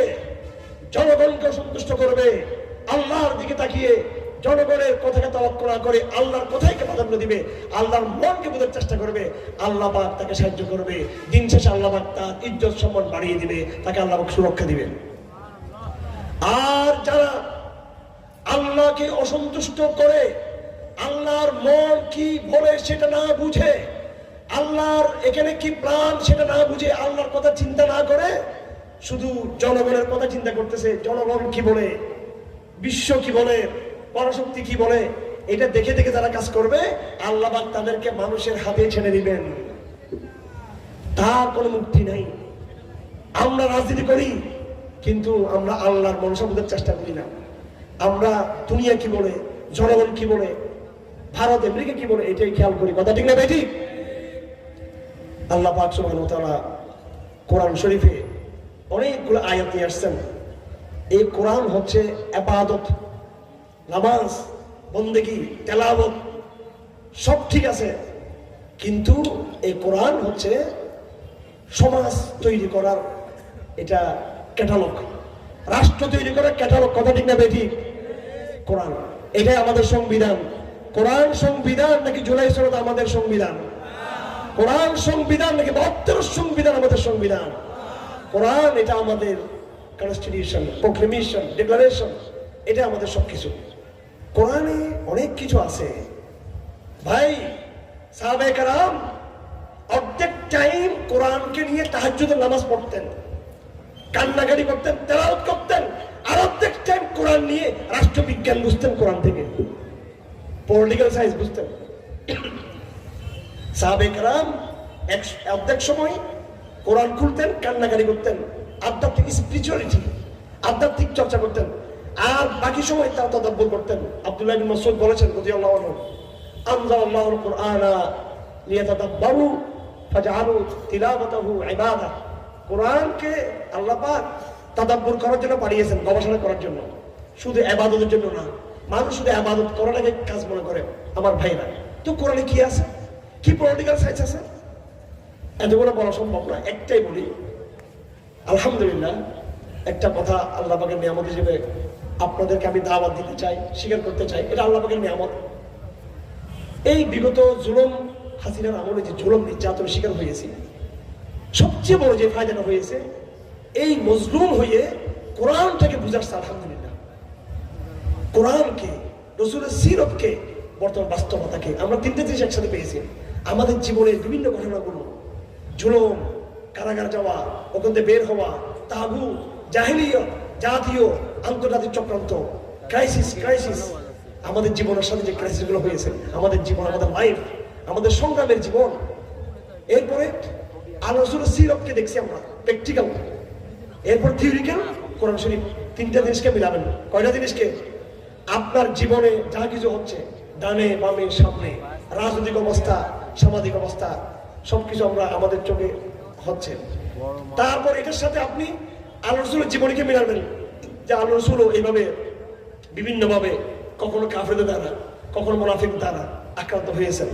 জনগণকে সন্তুষ্ট করবে, আল্লাহর দিকে তাকিয়ে জনগণের কথাকে তাওয়াক্কুল না করে আল্লাহর কথাইকে প্রাধান্য দিবে, আল্লাহর মনকে বোঝার চেষ্টা করবে, আল্লাহ পাক তাকে সাহায্য করবে। দিন শেষে আল্লাহ পাক তার ইজ্জত সম্মান বাড়িয়ে দিবে, তাকে আল্লাহ পাক সুরক্ষা দিবে। আর যারা আল্লাহকে অসন্তুষ্ট করে, আল্লাহর মন কি বলে সেটা না বুঝে, আল্লাহর এখানে কি প্ল্যান সেটা না বুঝে, আল্লাহর কথা চিন্তা না করে শুধু জনগণের কথা চিন্তা করতেছে, জনগণ কি বলে, বিশ্ব কি বলে, পরাশক্তি কি বলে, এটা দেখে দেখে যারা কাজ করবে, আল্লাহ পাক তাদেরকে মানুষের হাতে ছেড়ে দিবেন, তার কোনো মুক্তি নাই। আমরা রাজনীতি করি, কিন্তু আমরা আল্লাহর মনসা বোঝার চেষ্টা করি না। আমরা দুনিয়া কি বলে, জনগণ কি বলে, ভারত আমেরিকা কি বলে, এটাই খেয়াল করি। কথা ঠিক না ভাই? ঠিক। আল্লাহ পাক সুবহানাহু ওয়া তাআলা কোরআন শরীফে অনেকগুলো আয়াত নিয়ে আসছেন। এই কোরআন হচ্ছে ইবাদত, নামাজ, বন্দেগী, তেলাওয়াত সব ঠিক আছে, কিন্তু এই কোরআন হচ্ছে সমাজ তৈরি করার এটা ক্যাটালগ, রাষ্ট্র তৈরি করার ক্যাটালগ। কথা ঠিক না বেঠিক? কোরআন এটাই আমাদের সংবিধান। কোরআন সংবিধান নাকি জুলাই সনদ আমাদের সংবিধান? কোরআন সংবিধান নাকি 72 সংবিধান আমাদের সংবিধান? কোরআন এটা আমাদের কনস্টিটিউশন, প্রোক্লেমেশন, ডিক্লারেশন, এটা আমাদের সবকিছু। কোরআনে অনেক কিছু আছে ভাই। সাহাবায়ে কেরাম অর্ধেক টাইম কোরআনকে নিয়ে তাহাজ্জুদের নামাজ পড়তেন, কান্নাকাটি করতেন, তেলাওয়াত করতেন, আর অর্ধেক টাইম কোরআন নিয়ে রাষ্ট্রবিজ্ঞান বুঝতেন, কোরআন থেকে পলিটিক্যাল সায়েন্স বুঝতেন। সাহাবায়ে কেরাম অর্ধেক সময় কোরআন খুলতেন, কান্নাকাটি করতেন, আধ্যাত্মিক স্পিরিচুয়ালিটি, আধ্যাত্মিক চর্চা করতেন, আর বাকি সময় তারা তাদাব্বুর করতেন। আব্দুল্লাহ ইবনে মাসউদ বলেছেন রাদিয়াল্লাহু আনহু, আনজালাল্লাহুল কুরআনা লিয়াতাদাব্বারু ফাজআলু তিলাওয়াতাহু ইবাদাহ। কোরআনকে আল্লাহ পাক তাদাব্বুর করার জন্য পাঠিয়েছেন, গবেষণা করার জন্য, শুধু ইবাদতের জন্য না। মানুষ শুধু ইবাদত করাটাকে কাজ মনে করে। আমার ভাইরা, তো কোরআনে কি আছে? কি পলিটিক্যাল সায়েন্স আছে? এতগুলো বলা সম্ভব না, একটাই বলি। আলহামদুলিল্লাহ, একটা কথা আল্লাহ পাকের নিয়ামত হিসেবে আপনাদেরকে আমি দাওয়াত দিতে চাই, স্বীকার করতে চাই, এটা আল্লাহ পাকের নিয়ামত। এই বিগত জুলুম হাসিনার আমলে যে জুলুম নির্যাতনের শিকার হয়েছি, সবচেয়ে বড় যে ফায়দাটা হয়েছে, এই মজলুম হয়ে কোরআনটাকে বুঝাচ্ছে। আলহামদুলিল্লাহ, কোরআনকে, রাসূলের সিরতকে, বর্তমান বাস্তবতাকে আমরা তিনটে জিনিস একসাথে পেয়েছি। আমাদের জীবনের বিভিন্ন ঘটনাগুলো, জুলুম, কারাগার যাওয়া, ওখান থেকে বের হওয়া, তাগুত, জাহিলিয়ত, জাতীয় আন্তর্জাতিক চক্রান্ত, ক্রাইসিস, আমাদের জীবনের সাথে যে ক্রাইসিসগুলো হয়েছে, আমাদের জীবন, আমাদের লাইফ, আমাদের সংগ্রামের জীবন। এরপরে আল্লাহ রাসূলের সিরতকে দেখছি আমরা প্র্যাকটিক্যাল, এরপর থিওরিক্যাল, কোরআন শরীফ। তিনটা জিনিসকে মিলাবেন। কয়টা জিনিসকে? আপনার জীবনে যা কিছু হচ্ছে, ডানে বামে সামনে, রাজনৈতিক অবস্থা, সামাজিক অবস্থা, সবকিছু আমরা আমাদের চোখে হচ্ছে। তারপর এটার সাথে আপনি আল্লাহ রাসূলের জীবনীকে মিলাবেন, যে আল্লাহ রাসূলও এইভাবে বিভিন্নভাবে কখনো কাফেরদের দ্বারা, কখনো মুনাফিকদের দ্বারা আক্রান্ত হয়েছেন,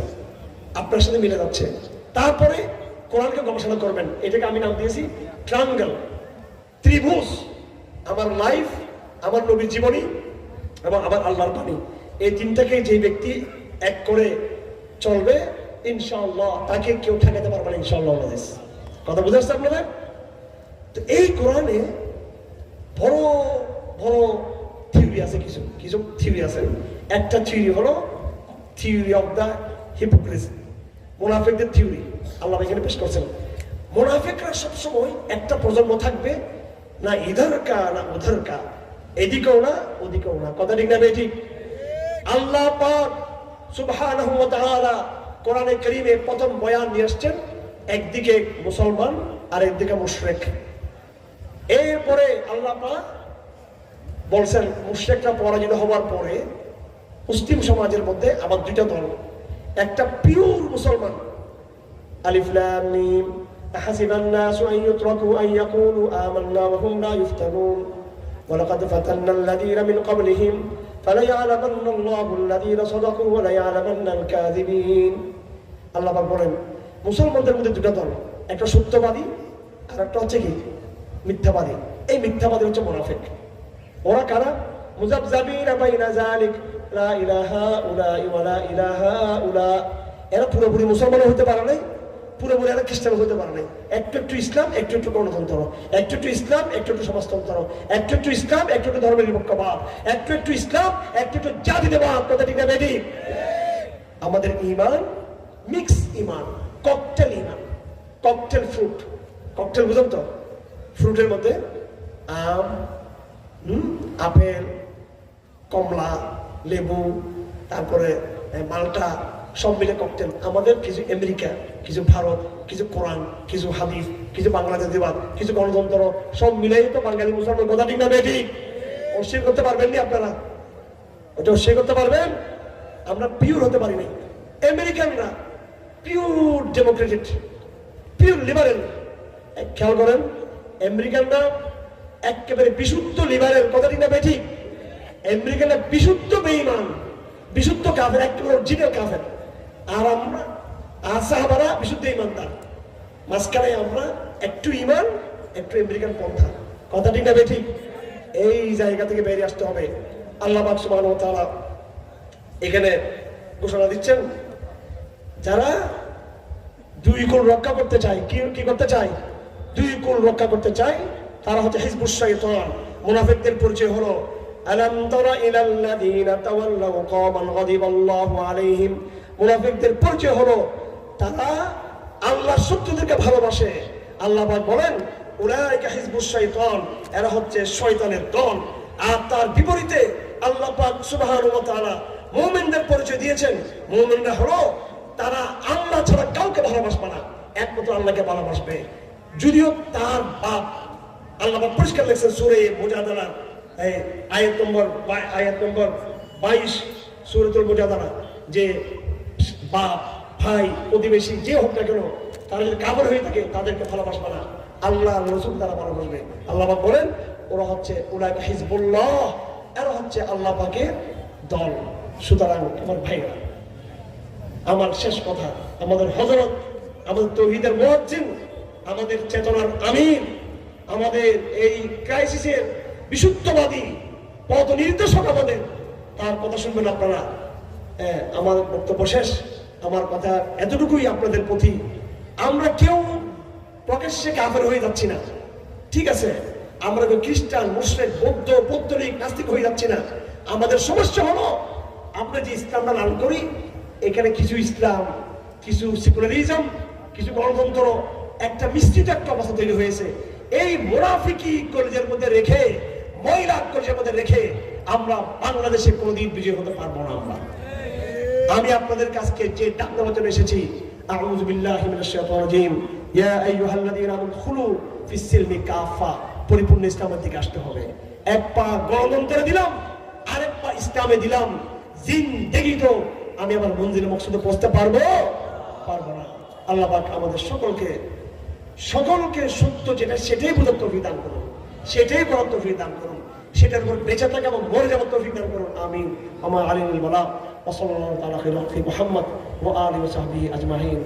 আপনার সাথে মিলে যাচ্ছে। তারপরে কোরআনকে গবেষণা করবেন। এটাকে আমি নাম দিয়েছি ট্রায়াঙ্গেল, ত্রিভুজ। আমার লাইফ, আমার নবীর জীবনী এবং আমার আল্লাহর বাণী, এই তিনটাকে যে ব্যক্তি এক করে চলবে, ইনশাআল্লাহ তাকে কেউ ঠেকাতে পারবে না, ইনশাআল্লাহ। কথা বুঝে আসছে আপনাদের? তো এই কোরআনে বড় বড় থিওরি আছে, কিছু কিছু থিওরি আছে। একটা থিওরি হলো থিওরি অফ দ্য হিপোক্রিসি, মুনাফিকদের থিওরি। আল্লাহ এখানে পেশ করছেন, মুনাফিকরা সবসময় একটা প্রজন্ম থাকবে, না ইধার কা না উধার কা, এদিকেও না ওদিকেও না। কথা ঠিক না বেঠিক? আল্লাহ পাক সুবহানাহু ওয়া তাআলা কোরআনে কারীমে প্রথম বয়ান নিয়ে আসছেন, একদিকে মুসলমান আর একদিকে মুশরিক। এরপরে আল্লাহ পাক বলছেন, মুশরিকরা পরাজিত হওয়ার পরে মুসলিম সমাজের মধ্যে আবার দুইটা দল, একটা পিওর মুসলমান, আলিফ লাম মিম আহাসিবান নাসু আন ইউতরাকু আন ইয়াকুলু আমান্না ওয়া হুম লা ইফতানুন ওয়া লাকাদ ফাতান্নাল লাযীনা মিন ক্বাবলিহিম ফালায়ালামান্নাল্লাহু আল্লাযীনা সাদাকু ওয়া লায়ালামান্নাল কাযিবিন। আল্লাহ পাক বলেন, মুসলমানদের মধ্যে দুটো দল, একটা সত্যবাদী আর একটা হচ্ছে কি মিথ্যাবাদী। এই মিথ্যাবাদী হচ্ছে মুনাফিক। ওরা কারা? মুযাবযাবিনা বাইনা যালিক, লা ইলাহা উলা ওয়া লা ইলাহা উলা। এরা পুরোপুরি মুসলমান হতে পারে নাই, পুরোপুরি এরা খ্রিস্টান হতে পারে নাই। একটু একটু ইসলাম, একটু একটু গণতন্ত্র, একটু একটু ইসলাম, একটু একটু সমাজতন্ত্র, একটু একটু ইসলাম, একটু একটু ধর্মের নিরপেক্ষবাদ, একটু একটু ইসলাম, একটু একটু জাতীয়তাবাদ। কথা ঠিক না বেঠিক? আমাদের ঈমান মিক্স ঈমান, ককটেল ঈমান, ককটেল ফ্রুট। ককটেল বুঝুন তো? ফ্রুটের মধ্যে আম, আপেল, কমলা, লেবু, তারপরে মালটা, সব মিলে ককটেল। আমাদের কিছু আমেরিকা, কিছু ভারত, কিছু কোরআন, কিছু হাদিস, কিছু বাংলাদেশবাদ, কিছু গণতন্ত্র, সব মিলেই তো বাঙালি মুসলমান। কথা ঠিক না বেঠিক? অস্বীকার করতে পারবেন নি আপনারা? ওটা অস্বীকার করতে পারবেন? আমরা পিওর হতে পারি নাই। আমেরিকানরা পিওর ডেমোক্রেটিক, পিওর লিবারেল। খেয়াল করেন, আমেরিকানরা একেবারে বিশুদ্ধ লিবারেল, কথা ঠিক না বেঠিক? আমেরিকানরা বিশুদ্ধ বেঈমান, বিশুদ্ধ কাফের, একেবারে অরিজিনাল কাফের। আর আমরা সাহাবারা বিশুদ্ধ ইমানদার, মাঝখানে আমরা একটু ইমান একটু আমেরিকান পন্থা, কথা ঠিক না বেঠিক? এই জায়গা থেকে বেরিয়ে আসতে হবে। আল্লাহ পাক সুবহানাহু ওয়া তাআলা এখানে ঘোষণা দিচ্ছেন, যারা দুই কুল রক্ষা করতে চায়, কি করতে চায়? দুই কুল রক্ষা করতে চায়, তারা হচ্ছে হিজবুশ শাইতান। মুনাফিকদের পরিচয় হলো আলাম তারা ইলাল্লাযীনা তাওয়াল্লাউ কওমান গাদিবাল্লাহু আলাইহিম। মুনাফিকদের পরিচয় হলো তারা আল্লাহর শত্রুদেরকে ভালোবাসে। আল্লাহ পাক বলেন উলাইকা হিজবুশ শাইতান, এরা হচ্ছে শয়তানের দল। আর তার বিপরীতে আল্লাহ পাক সুবহানাহু ওয়া তাআলা মুমিনদের পরিচয় দিয়েছেন। মুমিনরা হলো তারা আল্লাহ ছাড়া কাউকে ভালোবাসবে না, একমাত্র আল্লাহকে ভালোবাসবে। যদিও তার বাপ, আল্লাহ পাক পরিষ্কার লিখছেন সূরা মুজাদালা আয়াত নম্বর 22 সূরাতুল মুজাদালা, যে বাপ, ভাই, প্রতিবেশী যে হোক না কেন, তারা যদি কাফের হয়ে থাকে তাদেরকে ভালোবাসবে না, আল্লাহ রাসূল তারা ভালোবাসবে। আল্লাহ পাক বলেন ওরা হচ্ছে উলাইকা হিজবুল্লাহ, এরা হচ্ছে আল্লাহ পাকের দল। সুতরাং আমার ভাইরা, আমার শেষ কথা, আমাদের হযরত, আমাদের তাওহীদের মুয়াজ্জিন, আমাদের চেতনার আমির, আমাদের এই ক্রাইসিসের বিশুদ্ধবাদী পথ নির্দেশক, আমাদের তার কথা শুনবেন আপনারা। আমার বক্তব্য শেষ। আমার কথা এতটুকুই আপনাদের প্রতি, আমরা কেউ প্রকাশ্যে কাফের হয়ে যাচ্ছি না, ঠিক আছে? আমরা কেউ খ্রিস্টান, মুশরিক, বৌদ্ধ, পৌত্তলিক, নাস্তিক হয়ে যাচ্ছি না। আমাদের সমস্যা হলো আমরা যে ইসলামটা লালন করি, এখানে কিছু ইসলাম, কিছু সেকুলারিজম, কিছু গণতন্ত্র, একটা মিশ্রিত একটা অবস্থা তৈরি হয়েছে। এই মুনাফিকি কলেজের মধ্যে রেখে, মহিলা কলেজের মধ্যে রেখে আমরা বাংলাদেশে কোনোদিন বিজয় হতে পারবো না। আমি আপনাদের কাছে যে ডাক দেওয়ার জন্য এসেছি, আউযু বিল্লাহি মিনাশ শাইতানির রাজীম, ইয়া আইয়ুহাল্লাযীনা আমানু দুখুলু ফিস সিলমি কাফা, পরিপূর্ণ ইসলামের দিকে আসতে হবে। এক পা গণতন্ত্রে দিলাম, আরেক পা ইসলামে দিলাম, জিন্দেগি তো আমি আমার মঞ্জিলে মকসুদে পৌঁছতে পারবো না। আল্লাহ পাক আমাদের সকলকে সত্য যেটা সেটাই বোঝার তৌফিক দান করুন, সেটাই বলার তৌফিক দান করুন, সেটার উপর বেঁচে থাকা এবং মরে যাওয়ার তৌফিক দান করুন। আমিন। আমার আলিমুল বালা ওয়া সাল্লাল্লাহু তাআলা আলা মুহাম্মদ ওয়া আলিহি ওয়া সাহবিহি আজমাইন।